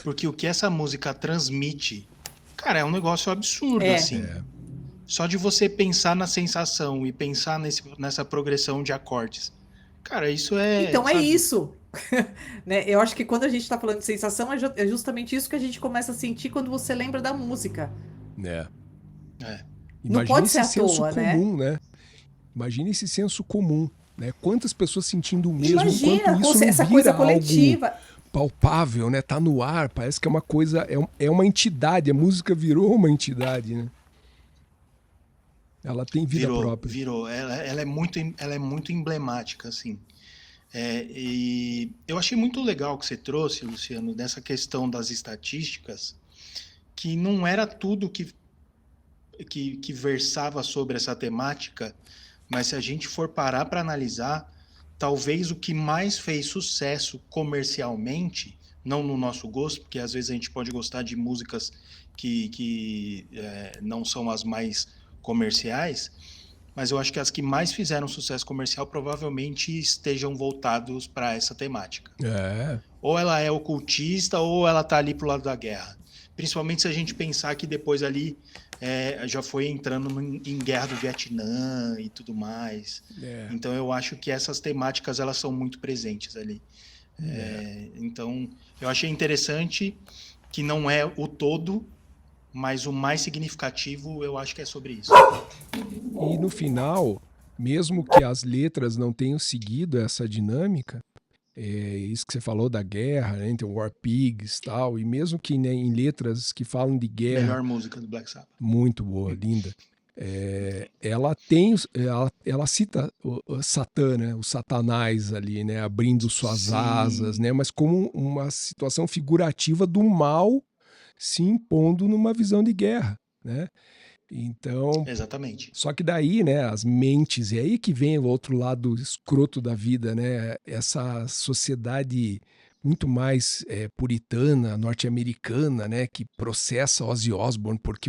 [SPEAKER 2] Porque o que essa música transmite, cara, é um negócio absurdo,
[SPEAKER 3] É.
[SPEAKER 2] assim. Só de você pensar na sensação e pensar nessa progressão de acordes. Cara, isso é,
[SPEAKER 3] Então é
[SPEAKER 2] sabe?
[SPEAKER 3] isso. Né? Eu acho que quando a gente está falando de sensação, é justamente isso que a gente começa a sentir quando você lembra da música.
[SPEAKER 1] É.
[SPEAKER 2] É.
[SPEAKER 3] Não
[SPEAKER 1] Imagina
[SPEAKER 3] pode ser
[SPEAKER 1] esse
[SPEAKER 3] à
[SPEAKER 1] senso
[SPEAKER 3] toa, né?
[SPEAKER 1] comum, né? Imagina esse senso comum, né? Quantas pessoas sentindo o mesmo, enquanto
[SPEAKER 3] Imagina
[SPEAKER 1] isso não
[SPEAKER 3] essa
[SPEAKER 1] vira
[SPEAKER 3] coisa
[SPEAKER 1] algo
[SPEAKER 3] coletiva.
[SPEAKER 1] palpável, né? Tá no ar, parece que é uma coisa, é uma entidade, a música virou uma entidade, né? Ela tem vida própria.
[SPEAKER 2] Virou. Ela é muito emblemática, assim. E eu achei muito legal o que você trouxe, Luciano, dessa questão das estatísticas, que não era tudo que versava sobre essa temática, mas se a gente for parar para analisar, talvez o que mais fez sucesso comercialmente, não no nosso gosto, porque às vezes a gente pode gostar de músicas que não são as mais comerciais, mas eu acho que as que mais fizeram sucesso comercial provavelmente estejam voltados para essa temática.
[SPEAKER 1] É.
[SPEAKER 2] Ou ela é ocultista, ou ela está ali pro lado da guerra. Principalmente se a gente pensar que depois ali já foi entrando em guerra do Vietnã e tudo mais. Então eu acho que essas temáticas elas são muito presentes ali. Então eu achei interessante que não é o todo, mas o mais significativo eu acho que é sobre isso.
[SPEAKER 1] E no final, mesmo que as letras não tenham seguido essa dinâmica, isso que você falou da guerra, né, entre War Pigs e tal, e mesmo que, né, em letras que falam de guerra,
[SPEAKER 2] Melhor música do Black Sabbath.
[SPEAKER 1] muito boa, linda, ela cita o Satã, né, o Satanás ali, né, abrindo suas
[SPEAKER 2] Sim.
[SPEAKER 1] asas, né, mas como uma situação figurativa do mal se impondo numa visão de guerra, né? Então,
[SPEAKER 2] Exatamente.
[SPEAKER 1] só que daí, né, as mentes, e aí que vem o outro lado escroto da vida, né? Essa sociedade muito mais puritana, norte-americana, né, que processa Ozzy Osbourne porque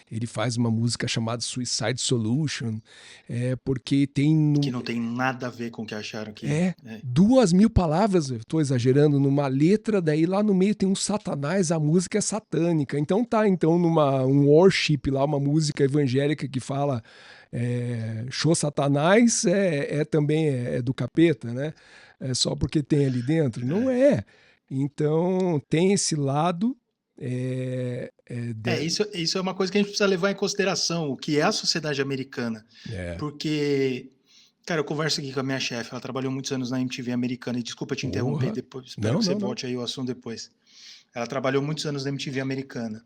[SPEAKER 1] ele faz uma música chamada Suicide Solution, porque tem
[SPEAKER 2] Que não tem nada a ver com o que acharam que...
[SPEAKER 1] 2.000 palavras, eu tô exagerando, numa letra, daí lá no meio tem um satanás, a música é satânica. Então um worship lá, uma música evangélica que fala show satanás também é do capeta, né? É só porque tem ali dentro? Não é. Então tem esse lado...
[SPEAKER 2] Isso é uma coisa que a gente precisa levar em consideração, o que é a sociedade americana. Porque... Cara, eu converso aqui com a minha chefe, ela trabalhou muitos anos na MTV americana, e desculpa te interromper depois, espero que você volte aí o assunto depois. Ela trabalhou muitos anos na MTV americana,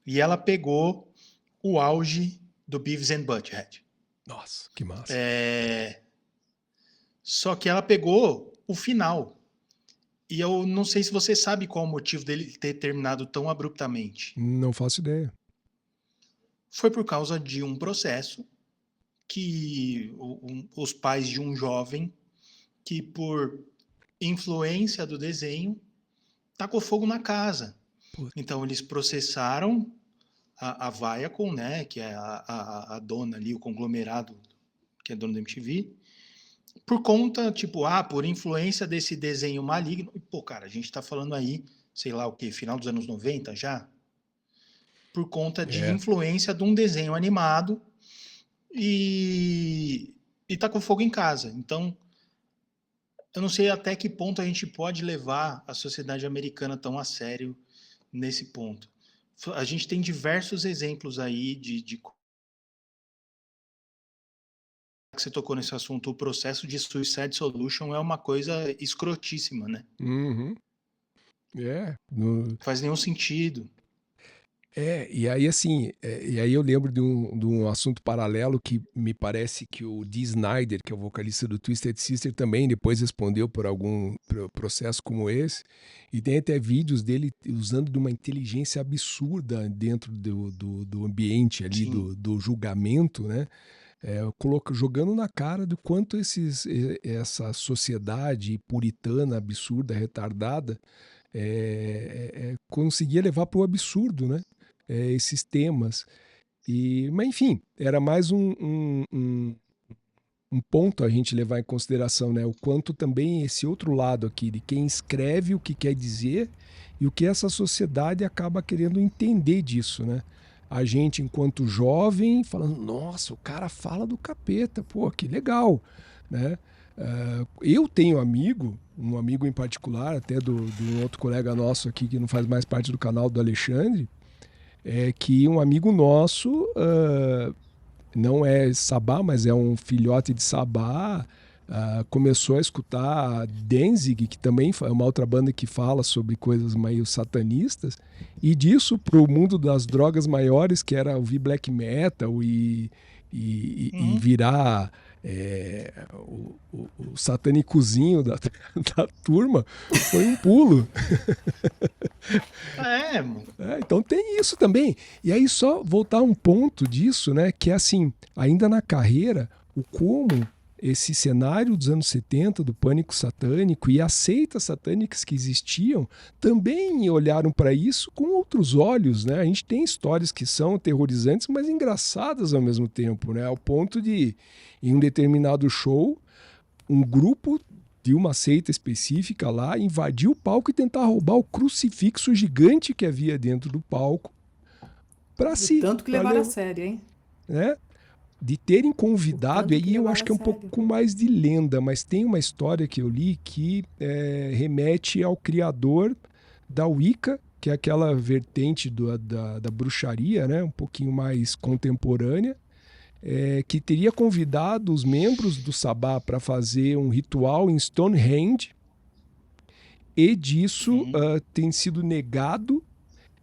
[SPEAKER 2] e ela pegou o auge do Beavis and Butthead.
[SPEAKER 1] Nossa, que massa.
[SPEAKER 2] Só que ela pegou o final. E eu não sei se você sabe qual o motivo dele ter terminado tão abruptamente.
[SPEAKER 1] Não faço ideia.
[SPEAKER 2] Foi por causa de um processo que os pais de um jovem que, por influência do desenho, tacou fogo na casa.
[SPEAKER 1] Puta.
[SPEAKER 2] Então, eles processaram a Viacom, né, que é a dona ali, o conglomerado que é dono da MTV, por conta, tipo, por influência desse desenho maligno. E, pô, cara, a gente tá falando aí, sei lá o quê, final dos anos 90 já? Por conta de
[SPEAKER 1] É.
[SPEAKER 2] influência de um desenho animado e tá com fogo em casa. Então, eu não sei até que ponto a gente pode levar a sociedade americana tão a sério nesse ponto. A gente tem diversos exemplos aí de que você tocou nesse assunto, o processo de Suicide Solution é uma coisa escrotíssima, né?
[SPEAKER 1] Uhum.
[SPEAKER 2] Não faz nenhum sentido.
[SPEAKER 1] E aí assim, e aí eu lembro de um assunto paralelo que me parece que o Dee Snider, que é o vocalista do Twisted Sister, também depois respondeu por algum processo como esse, e tem até vídeos dele usando de uma inteligência absurda dentro do ambiente ali,
[SPEAKER 2] Sim.
[SPEAKER 1] do julgamento, né? Jogando na cara do quanto essa sociedade puritana, absurda, retardada, conseguia levar para o absurdo, né? Esses temas. Mas, enfim, era mais um ponto a gente levar em consideração, né? O quanto também esse outro lado aqui, de quem escreve o que quer dizer e o que essa sociedade acaba querendo entender disso, né? A gente, enquanto jovem, falando, nossa, o cara fala do capeta, pô, que legal, né? Eu tenho um amigo em particular, até de um outro colega nosso aqui que não faz mais parte do canal, do Alexandre, que um amigo nosso não é Sabá, mas é um filhote de Sabá, começou a escutar Danzig, que também é uma outra banda que fala sobre coisas meio satanistas, e disso para o mundo das drogas maiores, que era ouvir black metal e virar o satânicozinho da turma, foi um pulo.
[SPEAKER 2] Mano.
[SPEAKER 1] Então tem isso também. E aí só voltar um ponto disso, né? Que é assim, ainda na carreira, o como esse cenário dos anos 70, do pânico satânico e as seitas satânicas que existiam, também olharam para isso com outros olhos, né? A gente tem histórias que são aterrorizantes, mas engraçadas ao mesmo tempo, né? Ao ponto de, em um determinado show, um grupo de uma seita específica lá, invadir o palco e tentar roubar o crucifixo gigante que havia dentro do palco para
[SPEAKER 3] O
[SPEAKER 1] si.
[SPEAKER 3] tanto que levaram a sério, hein?
[SPEAKER 1] Né? De terem
[SPEAKER 3] O
[SPEAKER 1] convidado, e
[SPEAKER 3] tanto que
[SPEAKER 1] aí eu
[SPEAKER 3] levaram
[SPEAKER 1] acho
[SPEAKER 3] a
[SPEAKER 1] que é um
[SPEAKER 3] sério.
[SPEAKER 1] pouco mais de lenda, mas tem uma história que eu li que remete ao criador da Wicca, que é aquela vertente da bruxaria, né? Um pouquinho mais contemporânea, que teria convidado os membros do Sabá para fazer um ritual em Stonehenge, e disso tem sido negado.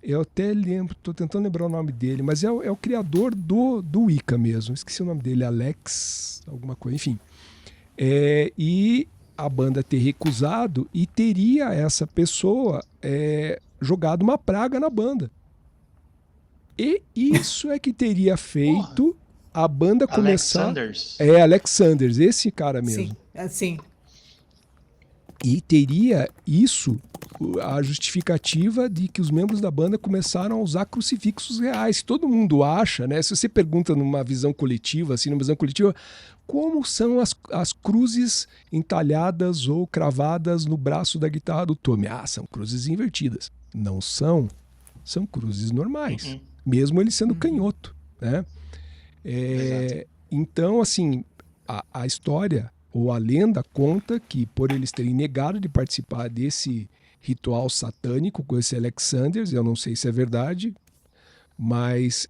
[SPEAKER 1] Eu até lembro, estou tentando lembrar o nome dele, mas é o criador do Wicca mesmo. Esqueci o nome dele, Alex, alguma coisa, enfim. E a banda ter recusado, e teria essa pessoa jogado uma praga na banda. E isso é que teria feito a banda começar...
[SPEAKER 2] Alexanders.
[SPEAKER 1] Alexanders, esse cara mesmo.
[SPEAKER 3] Sim, sim.
[SPEAKER 1] E teria isso, a justificativa de que os membros da banda começaram a usar crucifixos reais. Todo mundo acha, né? Se você pergunta numa visão coletiva, assim, numa visão coletiva, como são as cruzes entalhadas ou cravadas no braço da guitarra do Tommy? São cruzes invertidas. Não são. São cruzes normais. Mesmo ele sendo canhoto, né? Então, assim, a história... ou a lenda conta que, por eles terem negado de participar desse ritual satânico com esse Alexanders, eu não sei se é verdade, mas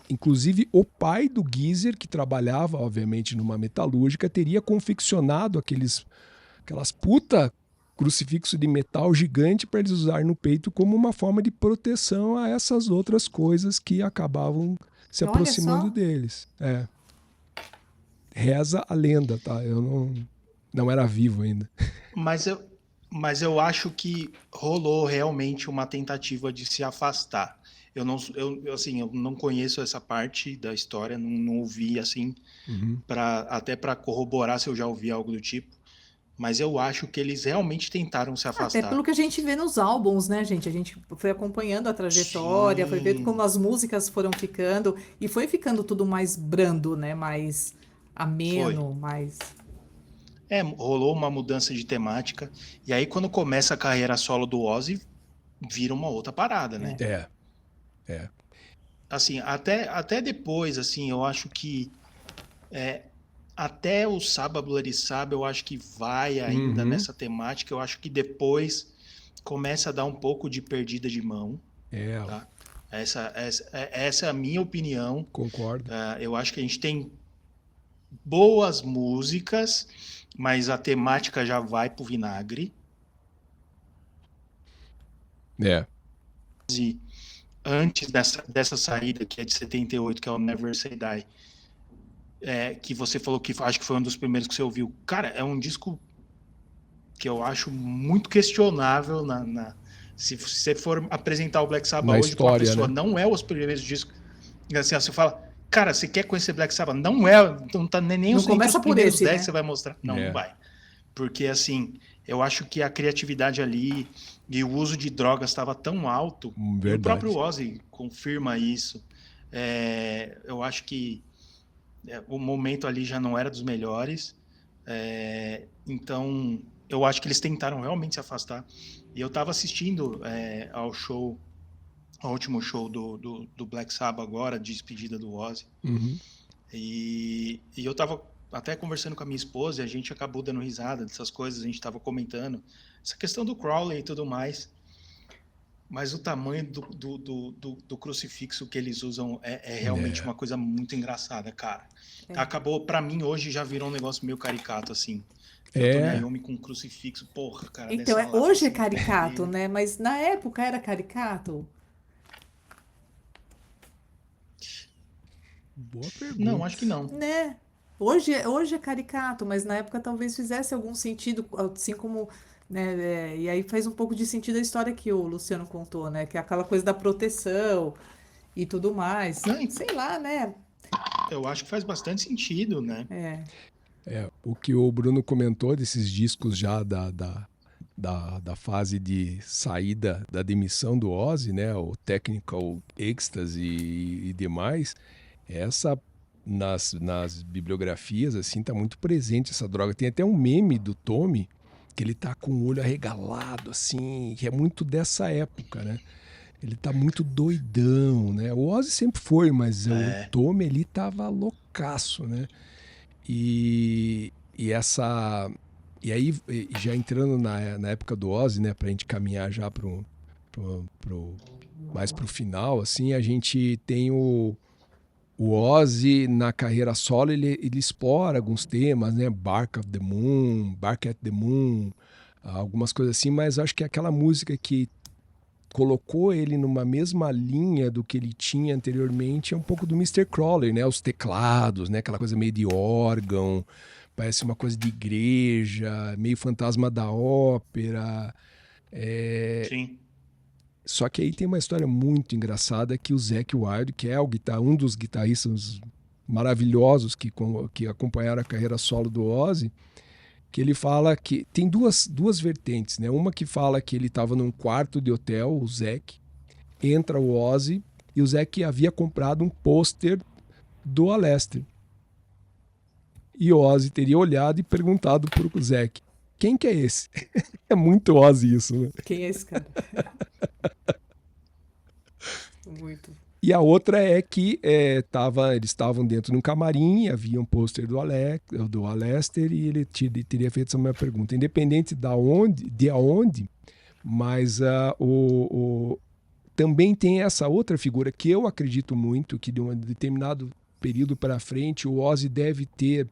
[SPEAKER 1] inclusive o pai do Geezer, que trabalhava, obviamente, numa metalúrgica, teria confeccionado aquelas puta crucifixo de metal gigante para eles usarem no peito como uma forma de proteção a essas outras coisas que acabavam se aproximando deles. Reza a lenda, tá? Eu não era vivo ainda.
[SPEAKER 2] Mas Mas eu acho que rolou realmente uma tentativa de se afastar. Assim, eu não conheço essa parte da história, não ouvi assim,
[SPEAKER 1] Uhum.
[SPEAKER 2] até para corroborar se eu já ouvi algo do tipo. Mas eu acho que eles realmente tentaram se
[SPEAKER 3] Até pelo
[SPEAKER 2] afastar.
[SPEAKER 3] que a gente vê nos álbuns, né, gente? A gente foi acompanhando a trajetória, foi vendo como
[SPEAKER 2] Sim,
[SPEAKER 3] as músicas foram ficando, e foi ficando tudo mais brando, né? Mais
[SPEAKER 2] foi.
[SPEAKER 3] ameno, mais.
[SPEAKER 2] É, rolou uma mudança de temática. E aí, quando começa a carreira solo do Ozzy, vira uma outra parada, né?
[SPEAKER 3] É.
[SPEAKER 1] É, é.
[SPEAKER 2] Assim, até depois, assim, eu acho que até o Saba Bloody Saba, eu acho que vai ainda
[SPEAKER 1] Uhum.
[SPEAKER 2] nessa temática. Eu acho que depois começa a dar um pouco de perdida de mão,
[SPEAKER 1] É,
[SPEAKER 2] tá? Essa é a minha opinião.
[SPEAKER 1] concordo.
[SPEAKER 2] Eu acho que a gente tem boas músicas, mas a temática já vai pro vinagre.
[SPEAKER 1] É.
[SPEAKER 2] E antes dessa saída, que é de 78, que é o Never Say Die, que você falou que acho que foi um dos primeiros que você ouviu. Cara, é um disco que eu acho muito questionável se você for apresentar o Black
[SPEAKER 1] Na
[SPEAKER 2] Sabbath hoje para uma
[SPEAKER 1] história,
[SPEAKER 2] pessoa,
[SPEAKER 1] né?
[SPEAKER 2] não é os primeiros discos. Assim, você fala, cara, você quer conhecer Black Sabbath? Não é, não tá nem
[SPEAKER 3] Não
[SPEAKER 2] entre os
[SPEAKER 3] começa por
[SPEAKER 2] primeiros
[SPEAKER 3] esse,
[SPEAKER 2] 10 que
[SPEAKER 3] né?
[SPEAKER 2] você vai mostrar. Não, não
[SPEAKER 1] É,
[SPEAKER 2] vai. Porque, assim, eu acho que a criatividade ali e o uso de drogas estava tão alto, e o próprio
[SPEAKER 1] verdade.
[SPEAKER 2] Ozzy confirma isso. Eu acho que o momento ali já não era dos melhores. Então, eu acho que eles tentaram realmente se afastar. E eu estava assistindo ao último show do Black Sabbath agora, de despedida do Ozzy.
[SPEAKER 1] Uhum.
[SPEAKER 2] E eu estava até conversando com a minha esposa e a gente acabou dando risada dessas coisas, a gente estava comentando essa questão do Crowley e tudo mais. Mas o tamanho do crucifixo que eles usam é realmente
[SPEAKER 1] É.
[SPEAKER 2] uma coisa muito engraçada, cara.
[SPEAKER 3] É.
[SPEAKER 2] Acabou, pra mim, hoje já virou um negócio meio caricato, assim. E o Tony
[SPEAKER 1] É.
[SPEAKER 2] Iommi com um crucifixo, porra, cara,
[SPEAKER 3] Então,
[SPEAKER 2] dessa lata
[SPEAKER 3] hoje é
[SPEAKER 2] assim no pé
[SPEAKER 3] caricato,
[SPEAKER 2] dele.
[SPEAKER 3] né? Mas na época era caricato?
[SPEAKER 1] Boa
[SPEAKER 2] Não, acho
[SPEAKER 1] pergunta.
[SPEAKER 2] que não.
[SPEAKER 3] Né? Hoje é caricato, mas na época talvez fizesse algum sentido, assim como, né, e aí faz um pouco de sentido a história que o Luciano contou, né? Que é aquela coisa da proteção e tudo mais.
[SPEAKER 2] Não,
[SPEAKER 3] Sei lá, né?
[SPEAKER 2] eu acho que faz bastante sentido, né?
[SPEAKER 3] É,
[SPEAKER 1] É, o que o Bruno comentou desses discos já da fase de saída da demissão do Ozzy, né? O Technical Ecstasy e demais, essa nas bibliografias assim tá muito presente essa droga. Tem até um meme do Tommy que ele tá com o olho arregalado assim, que é muito dessa época, né? Ele tá muito doidão, né? O Ozzy sempre foi, mas o
[SPEAKER 2] É,
[SPEAKER 1] Tommy ele tava loucaço, né? E essa. E aí, já entrando na época do Ozzy, né, pra gente caminhar já mais pro final, assim, a gente tem o Ozzy na carreira solo, ele explora alguns temas, né, Bark at the Moon, algumas coisas assim, mas acho que aquela música que colocou ele numa mesma linha do que ele tinha anteriormente é um pouco do Mister Crowley, né? Os teclados, né? Aquela coisa meio de órgão, parece uma coisa de igreja, meio fantasma da ópera. É...
[SPEAKER 2] sim.
[SPEAKER 1] Só que aí tem uma história muito engraçada que o Zakk Wylde, que é um dos guitarristas maravilhosos que acompanharam a carreira solo do Ozzy, que ele fala que tem duas vertentes, né? Uma que fala que ele estava num quarto de hotel, o Zakk, entra o Ozzy e o Zakk havia comprado um pôster do Aleister. E o Ozzy teria olhado e perguntado pro Zakk, quem que é esse? É muito Ozzy isso, né?
[SPEAKER 3] quem é esse cara? Muito.
[SPEAKER 1] E a outra é que eles estavam dentro de um camarim, havia um pôster do Aleister e ele teria feito essa mesma pergunta. Independente de aonde, mas também tem essa outra figura que eu acredito muito, que de um determinado período para frente o Ozzy deve ter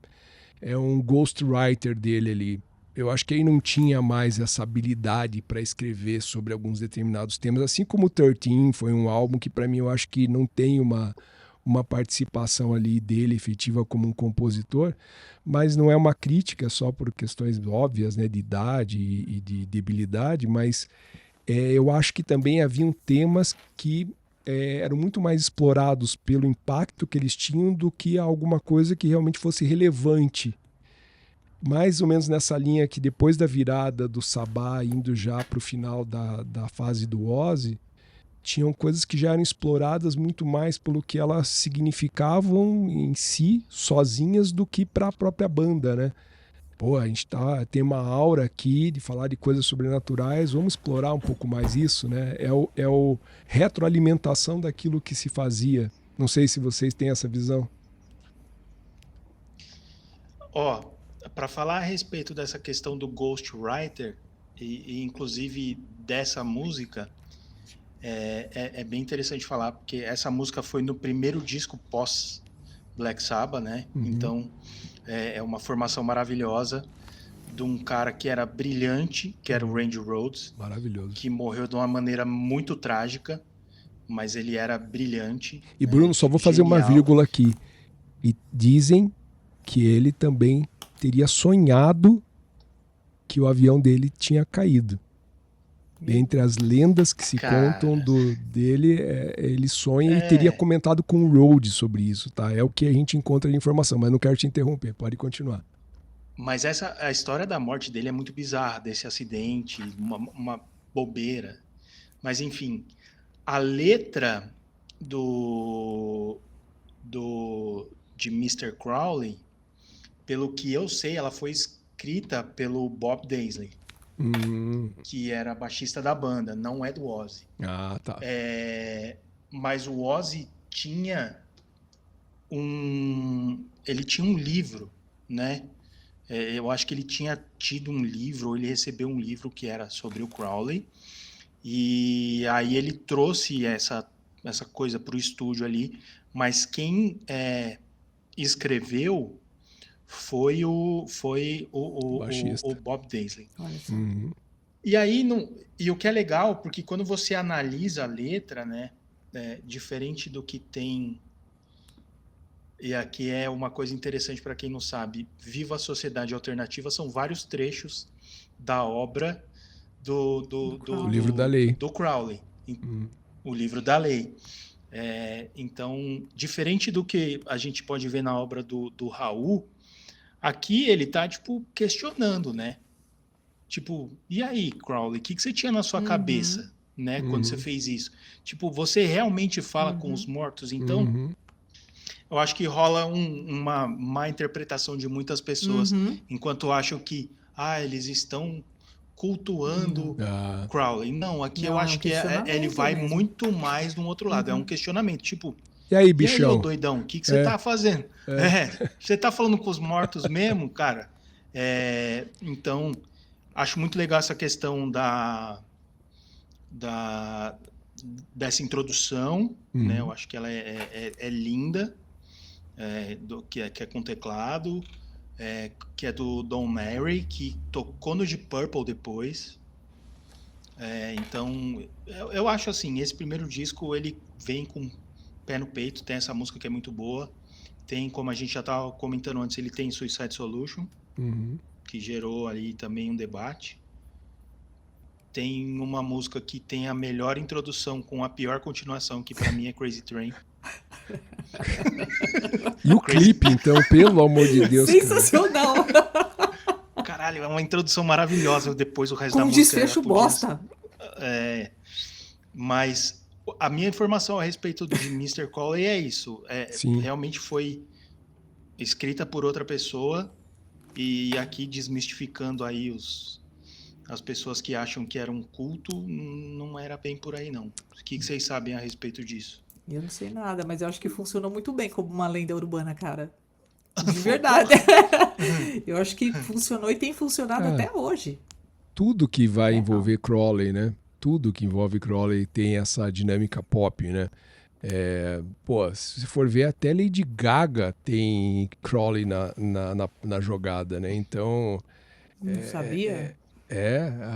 [SPEAKER 1] um ghostwriter dele ali. Eu acho que ele não tinha mais essa habilidade para escrever sobre alguns determinados temas, assim como o 13 foi um álbum que para mim eu acho que não tem uma participação ali dele efetiva como um compositor, mas não é uma crítica só por questões óbvias, né, de idade e de debilidade, mas eu acho que também haviam temas que eram muito mais explorados pelo impacto que eles tinham do que alguma coisa que realmente fosse relevante. Mais ou menos nessa linha que depois da virada do Sabá, indo já para o final da fase do Ozzy, tinham coisas que já eram exploradas muito mais pelo que elas significavam em si, sozinhas, do que para a própria banda, né? Pô, a gente tem uma aura aqui de falar de coisas sobrenaturais, vamos explorar um pouco mais isso, né? É o retroalimentação daquilo que se fazia. Não sei se vocês têm essa visão.
[SPEAKER 2] Ó, para falar a respeito dessa questão do Ghostwriter e inclusive dessa música, é bem interessante falar, porque essa música foi no primeiro disco pós Black Sabbath, né? Então é uma formação maravilhosa de um cara que era brilhante, que era o Randy Rhoads,
[SPEAKER 1] Maravilhoso.
[SPEAKER 2] que morreu de uma maneira muito trágica, mas ele era brilhante.
[SPEAKER 1] E Bruno, só vou fazer uma vírgula aqui. E dizem que ele também teria sonhado que o avião dele tinha caído. Entre as lendas que se contam dele, ele sonha e teria comentado com o Rhoads sobre isso, tá? É o que a gente encontra de informação, mas não quero te interromper, pode continuar.
[SPEAKER 2] Mas a história da morte dele é muito bizarra, desse acidente, uma bobeira. Mas enfim, a letra de Mr. Crowley, pelo que eu sei, ela foi escrita pelo Bob Daisley, que era baixista da banda, não é do Ozzy.
[SPEAKER 1] Ah, tá.
[SPEAKER 2] Mas o Ozzy tinha ele tinha um livro, né? Eu acho que ele tinha tido um livro, ou ele recebeu um livro que era sobre o Crowley, e aí ele trouxe essa coisa para o estúdio ali, mas quem escreveu foi o Bob Daisley. E aí, e o que é legal, porque quando você analisa a letra, né, diferente do que tem, e aqui é uma coisa interessante para quem não sabe, Viva a Sociedade Alternativa são vários trechos da obra do
[SPEAKER 1] Livro da Lei.
[SPEAKER 2] Do Crowley, o Livro da Lei. Então, diferente do que a gente pode ver na obra do Raul, aqui ele tá, tipo, questionando, né? Tipo, e aí, Crowley, o que você tinha na sua cabeça, né, quando você fez isso? Tipo, você realmente fala com os mortos? Então, eu acho que rola uma má interpretação de muitas pessoas, enquanto acham que, eles estão cultuando Crowley. Não, aqui eu acho que ele vai mesmo muito mais de um outro lado. É um questionamento, tipo...
[SPEAKER 1] E aí, bichão?
[SPEAKER 2] E aí, ô doidão, o que você tá fazendo? Você tá falando com os mortos mesmo, cara? Então, acho muito legal essa questão dessa introdução, né? Eu acho que ela é linda, que é com teclado, que é do Don Murray, que tocou no Deep Purple depois. Então, eu acho assim, esse primeiro disco, ele vem com pé no peito, tem essa música que é muito boa, tem, como a gente já estava comentando antes, ele tem Suicide Solution, que gerou ali também um debate. Tem uma música que tem a melhor introdução com a pior continuação, que pra mim é Crazy Train.
[SPEAKER 1] E o clipe, então, pelo amor de Deus.
[SPEAKER 3] Sensacional!
[SPEAKER 2] Caralho, é uma introdução maravilhosa, depois o resto da
[SPEAKER 3] música. Com desfecho bosta.
[SPEAKER 2] Mas a minha informação a respeito de Mr. Crowley é isso. Realmente foi escrita por outra pessoa, e aqui desmistificando aí as pessoas que acham que era um culto, não era bem por aí, não. O que vocês sabem a respeito disso?
[SPEAKER 3] Eu não sei nada, mas eu acho que funcionou muito bem como uma lenda urbana, cara. De verdade. Eu acho que funcionou e tem funcionado até hoje.
[SPEAKER 1] Tudo que vai envolver Crowley, né? Tudo que envolve Crowley tem essa dinâmica pop, né? Se for ver, até Lady Gaga tem Crowley na jogada, né? Então...
[SPEAKER 3] Não sabia?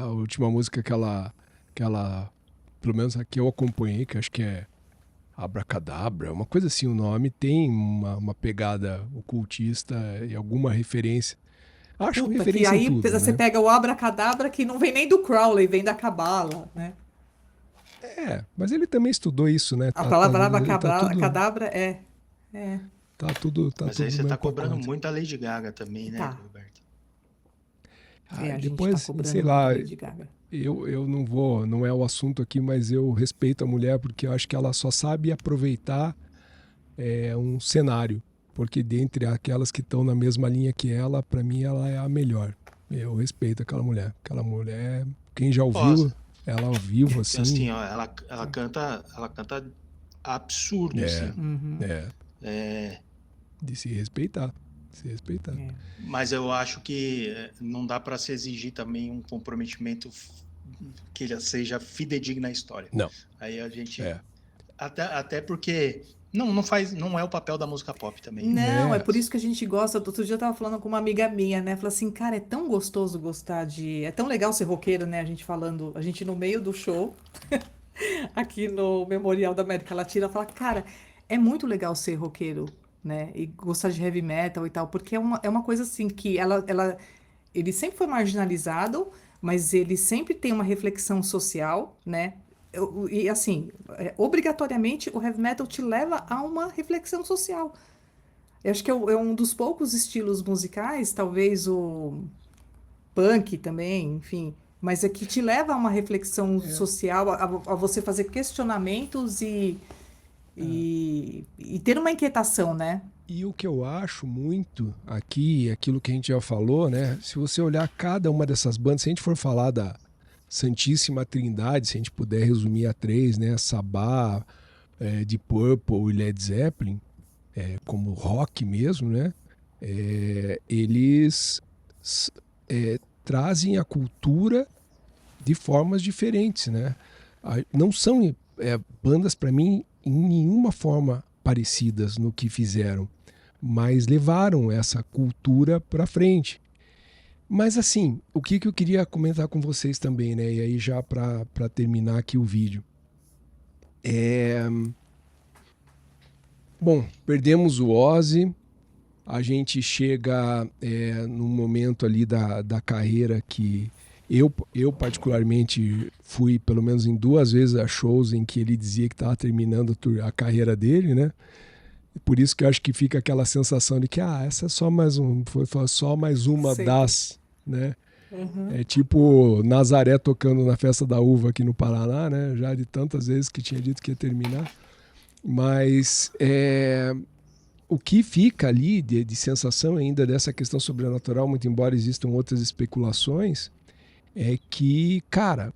[SPEAKER 1] A última música que ela, pelo menos a que eu acompanhei, que acho que é Abracadabra, uma coisa assim, o nome tem uma pegada ocultista e alguma referência. Acho
[SPEAKER 3] Puta, que
[SPEAKER 1] referência em
[SPEAKER 3] aí
[SPEAKER 1] tudo,
[SPEAKER 3] você
[SPEAKER 1] né?
[SPEAKER 3] pega o abracadabra que não vem nem do Crowley, vem da Cabala, né?
[SPEAKER 1] Mas ele também estudou isso, né?
[SPEAKER 3] A palavra
[SPEAKER 1] Tá tudo,
[SPEAKER 3] cadabra é,
[SPEAKER 1] tá
[SPEAKER 2] Mas aí
[SPEAKER 1] tudo no
[SPEAKER 2] você tá
[SPEAKER 1] mesmo
[SPEAKER 2] cobrando
[SPEAKER 1] pacote.
[SPEAKER 2] muito a Lady Gaga também, né,
[SPEAKER 3] tá.
[SPEAKER 2] Roberto?
[SPEAKER 3] É, a gente tá
[SPEAKER 1] Depois, sei
[SPEAKER 3] cobrando muito a
[SPEAKER 1] lá,
[SPEAKER 3] Lady Gaga.
[SPEAKER 1] eu não é o assunto aqui, mas eu respeito a mulher porque eu acho que ela só sabe aproveitar um cenário. Porque dentre aquelas que estão na mesma linha que ela, para mim ela é a melhor. Eu respeito aquela mulher. Aquela mulher, quem já
[SPEAKER 2] Ó,
[SPEAKER 1] ouviu ela ao vivo, assim,
[SPEAKER 2] assim, ó, ela canta absurdo,
[SPEAKER 1] é,
[SPEAKER 2] assim.
[SPEAKER 3] Uhum,
[SPEAKER 1] é,
[SPEAKER 2] É,
[SPEAKER 1] de se respeitar. Se respeitar.
[SPEAKER 3] é.
[SPEAKER 2] mas eu acho que não dá para se exigir também um comprometimento que ele seja fidedigno à história.
[SPEAKER 1] Não,
[SPEAKER 2] Aí a gente
[SPEAKER 1] é.
[SPEAKER 2] até porque não é o papel da música pop também, né?
[SPEAKER 3] Não, é
[SPEAKER 1] É,
[SPEAKER 3] por isso que a gente gosta. Outro dia eu tava falando com uma amiga minha, né? Falei assim, cara, é tão gostoso gostar de. É tão legal ser roqueiro, né? A gente falando, a gente no meio do show, aqui no Memorial da América Latina, fala, cara, é muito legal ser roqueiro, né? E gostar de heavy metal e tal, porque é uma coisa assim que ele sempre foi marginalizado, mas ele sempre tem uma reflexão social, né? E assim, obrigatoriamente o heavy metal te leva a uma reflexão social. Eu acho que é um dos poucos estilos musicais, talvez o punk também, enfim, mas é que te leva a uma reflexão social, a você fazer questionamentos e ter uma inquietação, né?
[SPEAKER 1] e o que eu acho muito aqui, aquilo que a gente já falou, né? Se você olhar cada uma dessas bandas, se a gente for falar da Santíssima Trindade, se a gente puder resumir a três, né? Sabá, Deep Purple e Led Zeppelin, como rock mesmo, né? Eles trazem a cultura de formas diferentes, né? Não são bandas, para mim, em nenhuma forma parecidas no que fizeram, mas levaram essa cultura para frente. Mas assim, o que eu queria comentar com vocês também, né? E aí já para terminar aqui o vídeo. Bom, perdemos o Ozzy, a gente chega num momento ali da carreira que eu particularmente fui pelo menos em 2 vezes a shows em que ele dizia que estava terminando a carreira dele, né? Por isso que eu acho que fica aquela sensação de que essa é só mais foi só mais uma
[SPEAKER 3] Sei.
[SPEAKER 1] das, né?
[SPEAKER 3] Uhum.
[SPEAKER 1] É tipo Nazaré tocando na Festa da Uva aqui no Paraná, né? Já de tantas vezes que tinha dito que ia terminar. Mas o que fica ali de sensação ainda dessa questão sobrenatural, muito embora existam outras especulações, é que, cara,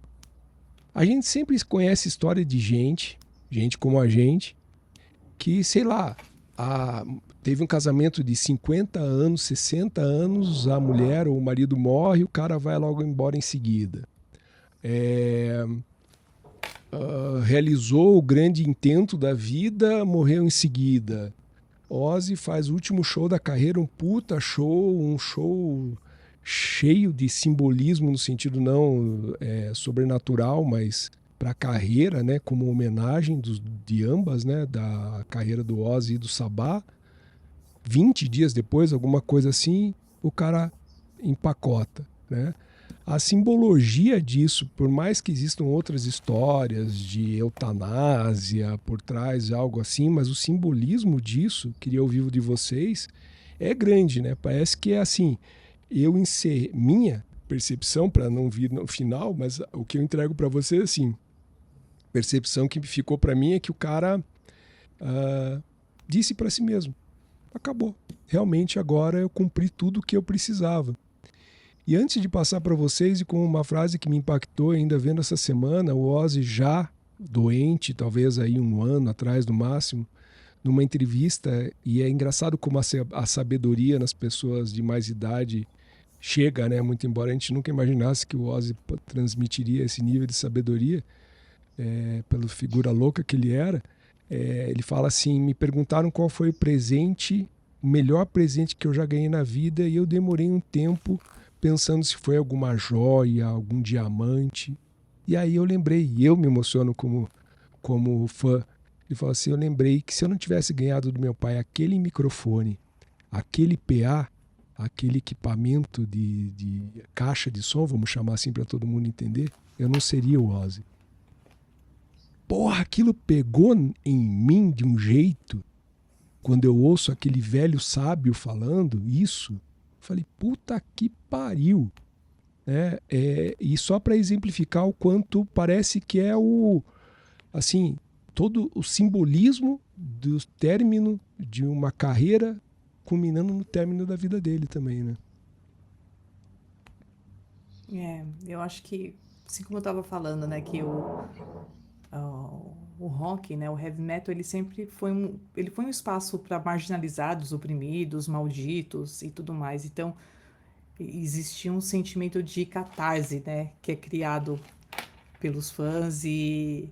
[SPEAKER 1] a gente sempre conhece história de gente como a gente, que, sei lá, teve um casamento de 50 anos, 60 anos, a mulher ou o marido morre, o cara vai logo embora em seguida. Realizou o grande intento da vida, morreu em seguida. Ozzy faz o último show da carreira, um puta show, um show cheio de simbolismo no sentido não sobrenatural, mas para a carreira, né, como homenagem de ambas, né, da carreira do Ozzy e do Sabá. 20 dias depois, alguma coisa assim, o cara empacota, né? A simbologia disso, por mais que existam outras histórias de eutanásia por trás, algo assim, mas o simbolismo disso, queria ouvir de vocês, é grande, né? Parece que é assim, minha percepção, para não vir no final, mas o que eu entrego para vocês, assim, percepção que ficou para mim é que o cara disse para si mesmo, acabou, realmente agora eu cumpri tudo o que eu precisava. E antes de passar para vocês, e com uma frase que me impactou ainda vendo essa semana, o Ozzy já doente, talvez aí 1 ano atrás no máximo, numa entrevista, e é engraçado como a sabedoria nas pessoas de mais idade chega, né? Muito embora a gente nunca imaginasse que o Ozzy transmitiria esse nível de sabedoria, pela figura louca que ele era. Ele fala assim, me perguntaram qual foi o melhor presente que eu já ganhei na vida, e eu demorei um tempo pensando se foi alguma joia, algum diamante. E aí eu lembrei, e eu me emociono como fã, Ele falou assim, eu lembrei que se eu não tivesse ganhado do meu pai aquele microfone, aquele PA, aquele equipamento de caixa de som, vamos chamar assim para todo mundo entender, eu não seria o Ozzy. Porra, aquilo pegou em mim de um jeito, quando eu ouço aquele velho sábio falando isso, falei, puta que pariu. E só para exemplificar o quanto parece que é assim, todo o simbolismo do término de uma carreira culminando no término da vida dele também, né?
[SPEAKER 3] Eu acho que, assim como eu estava falando, né, que o rock, né, o heavy metal, ele sempre ele foi um espaço para marginalizados, oprimidos, malditos e tudo mais. Então, existia um sentimento de catarse, né, que é criado pelos fãs e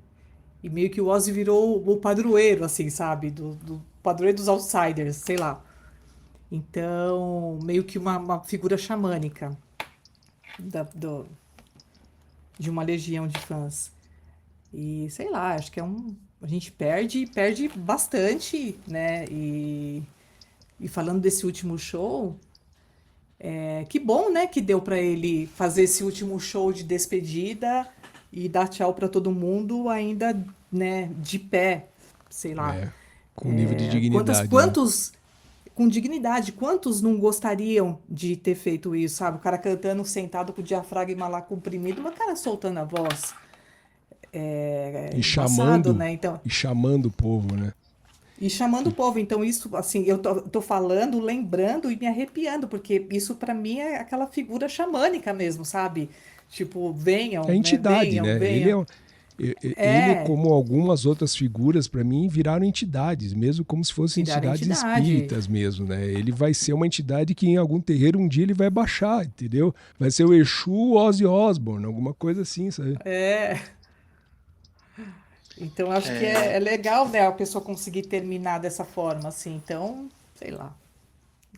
[SPEAKER 3] meio que o Ozzy virou o padroeiro, assim, sabe, do padroeiro dos outsiders, sei lá. Então, meio que uma figura xamânica de uma legião de fãs. E sei lá, acho que a gente perde bastante, né? E falando desse último show, que bom, né, que deu pra ele fazer esse último show de despedida e dar tchau pra todo mundo ainda, né, de pé, sei lá.
[SPEAKER 1] Com nível de
[SPEAKER 3] Quantos,
[SPEAKER 1] dignidade, né?
[SPEAKER 3] quantos com dignidade, quantos não gostariam de ter feito isso, sabe? O cara cantando sentado com o diafragma lá comprimido, mas o cara soltando a voz.
[SPEAKER 1] E
[SPEAKER 3] Embaçado,
[SPEAKER 1] chamando,
[SPEAKER 3] né? Então,
[SPEAKER 1] e chamando o povo, né?
[SPEAKER 3] e chamando o povo. Então, isso, assim, eu tô falando, lembrando e me arrepiando, porque isso pra mim é aquela figura xamânica mesmo, sabe? Tipo,
[SPEAKER 1] É a
[SPEAKER 3] venham, né?
[SPEAKER 1] entidade,
[SPEAKER 3] Venham,
[SPEAKER 1] né?
[SPEAKER 3] venham.
[SPEAKER 1] Ele,
[SPEAKER 3] É,
[SPEAKER 1] como algumas outras figuras, para mim, viraram entidades, mesmo como se fossem
[SPEAKER 3] virar
[SPEAKER 1] entidades
[SPEAKER 3] entidade.
[SPEAKER 1] espíritas mesmo, né? Ele vai ser uma entidade que em algum terreiro um dia ele vai baixar, entendeu? Vai ser o Exu Ozzy Osbourne, alguma coisa assim, sabe?
[SPEAKER 3] É. Então, acho que é legal, né, a pessoa conseguir terminar dessa forma, assim. Então, sei lá.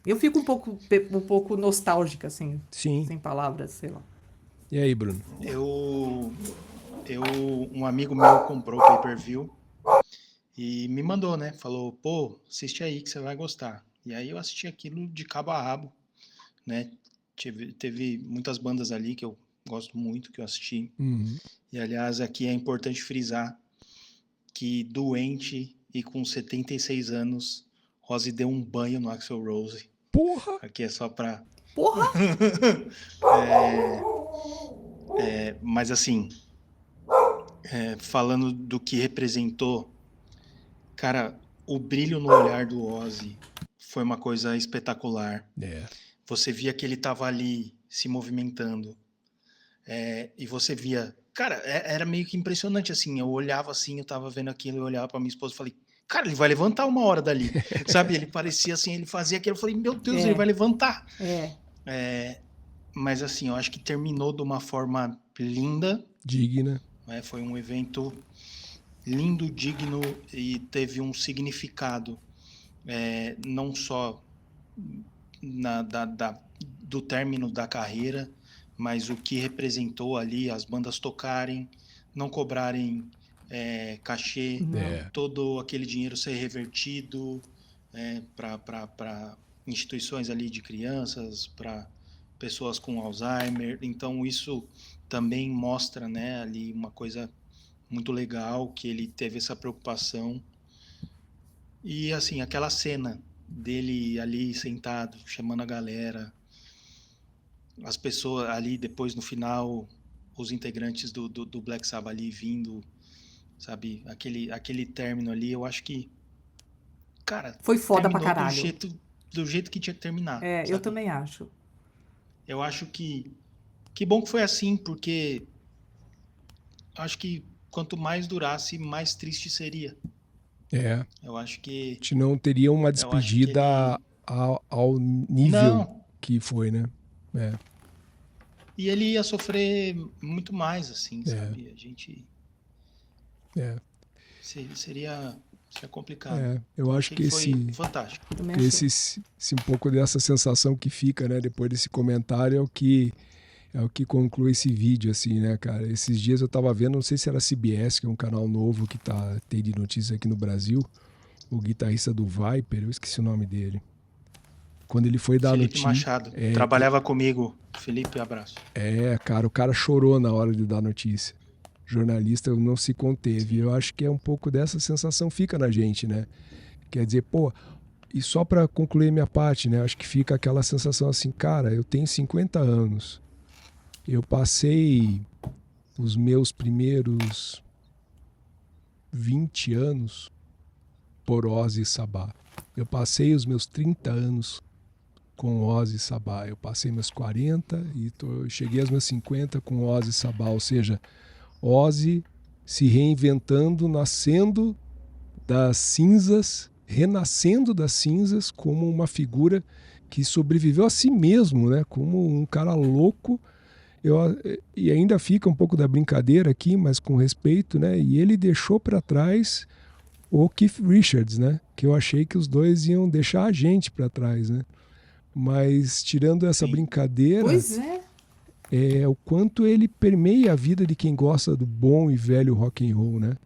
[SPEAKER 3] Eu fico um pouco nostálgica, assim,
[SPEAKER 1] Sim.
[SPEAKER 3] sem palavras, sei lá.
[SPEAKER 1] E aí, Bruno?
[SPEAKER 2] Um amigo meu comprou o pay-per-view e me mandou, né? Falou, pô, assiste aí que você vai gostar. E aí eu assisti aquilo de cabo a rabo, né? Teve muitas bandas ali que eu gosto muito, que eu assisti.
[SPEAKER 1] Uhum.
[SPEAKER 2] E, aliás, aqui é importante frisar que doente e com 76 anos, Ozzy deu um banho no Axl Rose.
[SPEAKER 1] Porra!
[SPEAKER 2] Aqui é só pra...
[SPEAKER 3] Porra!
[SPEAKER 2] Mas, assim, falando do que representou, cara, o brilho no olhar do Ozzy foi uma coisa espetacular.
[SPEAKER 1] É.
[SPEAKER 2] Você via que ele estava ali se movimentando. E você via... Cara, era meio que impressionante, assim. Eu olhava assim, eu tava vendo aquilo, eu olhava pra minha esposa e falei, cara, ele vai levantar uma hora dali. Sabe? Ele parecia assim, ele fazia aquilo. Eu falei, meu Deus, ele vai levantar. Mas, assim, eu acho que terminou de uma forma linda.
[SPEAKER 1] Digna.
[SPEAKER 2] Né? Foi um evento lindo, digno e teve um significado. Não só do término da carreira, mas o que representou ali, as bandas tocarem, não cobrarem cachê, todo aquele dinheiro ser revertido para instituições ali de crianças, para pessoas com Alzheimer. Então isso também mostra, né, ali uma coisa muito legal, que ele teve essa preocupação. E assim, aquela cena dele ali sentado, chamando a galera, as pessoas ali depois no final, os integrantes do Black Sabbath ali vindo, sabe, aquele término ali, eu acho que, cara,
[SPEAKER 3] Foi foda pra
[SPEAKER 2] terminou
[SPEAKER 3] caralho.
[SPEAKER 2] do jeito que tinha que terminar.
[SPEAKER 3] Eu
[SPEAKER 2] sabe?
[SPEAKER 3] também acho.
[SPEAKER 2] Eu acho que bom que foi assim, porque acho que quanto mais durasse, mais triste seria. Eu acho que...
[SPEAKER 1] A gente não teria uma despedida ao nível
[SPEAKER 2] não.
[SPEAKER 1] Que foi, né?
[SPEAKER 2] E ele ia sofrer muito mais, assim, sabe? A gente... Seria complicado.
[SPEAKER 1] Eu acho que
[SPEAKER 2] foi fantástico.
[SPEAKER 1] Um pouco dessa sensação que fica, né, depois desse comentário, é É o que conclui esse vídeo, assim, né, cara? Esses dias eu tava vendo, não sei se era CBS, que é um canal novo que tem de notícias aqui no Brasil, o guitarrista do Viper, eu esqueci o nome dele. Quando ele foi dar a
[SPEAKER 2] Felipe
[SPEAKER 1] notícia...
[SPEAKER 2] Machado. Trabalhava comigo. Felipe, abraço.
[SPEAKER 1] Cara, o cara chorou na hora de dar a notícia. O jornalista não se conteve. Eu acho que é um pouco dessa sensação fica na gente, né? Quer dizer, pô, e só para concluir minha parte, né? Acho que fica aquela sensação assim, cara, eu tenho 50 anos. Eu passei os meus primeiros 20 anos por Ozzy e Sabá. Eu passei os meus 30 anos com Ozzy e Sabá. Eu passei meus 40 e cheguei aos meus 50 com Ozzy e Sabá. Ou seja, Ozzy se reinventando, nascendo das cinzas, renascendo das cinzas como uma figura que sobreviveu a si mesmo, né? Como um cara louco. E ainda fica um pouco da brincadeira aqui, mas com respeito, né? E ele deixou para trás o Keith Richards, né? Que eu achei que os dois iam deixar a gente para trás, né? Mas tirando essa brincadeira,
[SPEAKER 3] Pois
[SPEAKER 1] o quanto ele permeia a vida de quem gosta do bom e velho rock and roll, né?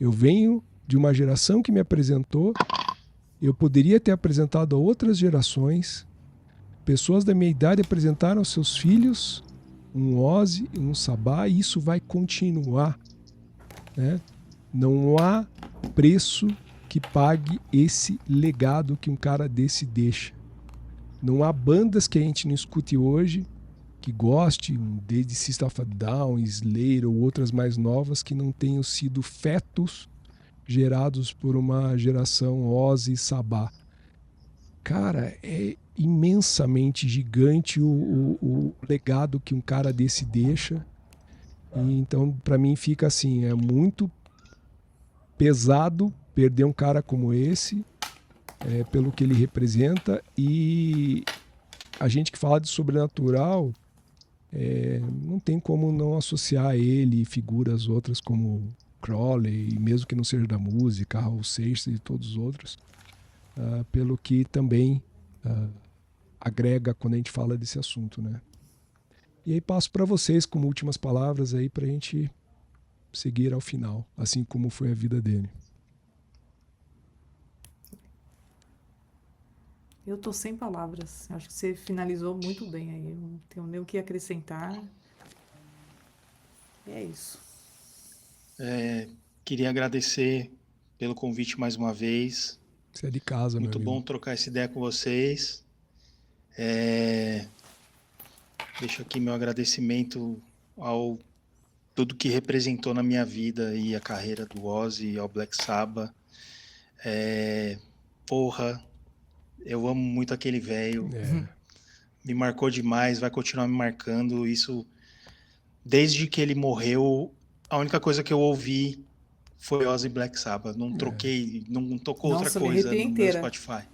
[SPEAKER 1] Eu venho de uma geração que me apresentou, eu poderia ter apresentado a outras gerações, pessoas da minha idade apresentaram aos seus filhos um Ozzy, um Sabá, e isso vai continuar, né? Não há preço que pague esse legado que um cara desse deixa. Não há bandas que a gente não escute hoje que goste, desde System of a Down, Slayer ou outras mais novas, que não tenham sido fetos gerados por uma geração Ozzy e Sabá. Cara, é imensamente gigante o legado que um cara desse deixa. E então, para mim, fica assim, é muito pesado perder um cara como esse, pelo que ele representa. E a gente que fala de sobrenatural, não tem como não associar a ele figuras outras como Crowley, mesmo que não seja da música, Raul Seixas e todos os outros, pelo que também agrega quando a gente fala desse assunto, né? E aí passo para vocês como últimas palavras aí para a gente seguir ao final, assim como foi a vida dele.
[SPEAKER 3] Eu tô sem palavras. Acho que você finalizou muito bem aí. Eu não tenho nem o que acrescentar. E é isso.
[SPEAKER 2] Queria agradecer pelo convite mais uma vez.
[SPEAKER 1] Você é de casa,
[SPEAKER 2] Muito
[SPEAKER 1] meu amigo.
[SPEAKER 2] bom trocar essa ideia com vocês. Deixo aqui meu agradecimento ao tudo que representou na minha vida e a carreira do Ozzy, ao Black Sabbath. Porra, eu amo muito aquele velho. Me marcou demais, vai continuar me marcando. Isso, desde que ele morreu, a única coisa que eu ouvi foi Ozzy Black Sabbath. Não troquei, não tocou outra
[SPEAKER 3] Nossa, me
[SPEAKER 2] coisa
[SPEAKER 3] arrepiei
[SPEAKER 2] no meu
[SPEAKER 3] inteira.
[SPEAKER 2] Spotify.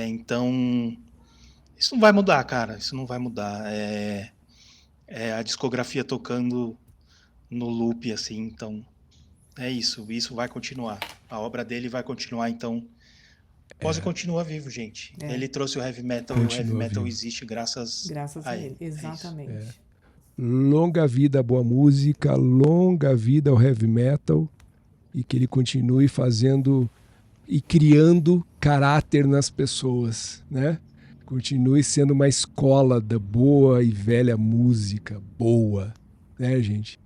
[SPEAKER 2] Então, isso não vai mudar, cara. Isso não vai mudar. A discografia tocando no loop, assim. Então, é isso. Isso vai continuar. A obra dele vai continuar, então... Ozzy continua vivo, gente. Ele trouxe o heavy metal e o heavy metal existe graças
[SPEAKER 3] a ele. Exatamente.
[SPEAKER 1] Longa vida à boa música, longa vida ao heavy metal, e que ele continue fazendo e criando caráter nas pessoas, né? Continue sendo uma escola da boa e velha música boa, né, gente?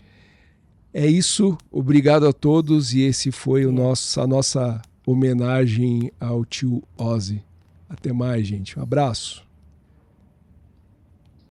[SPEAKER 1] É isso, obrigado a todos, e esse foi a nossa homenagem ao tio Ozzy. Até mais, gente. Um abraço.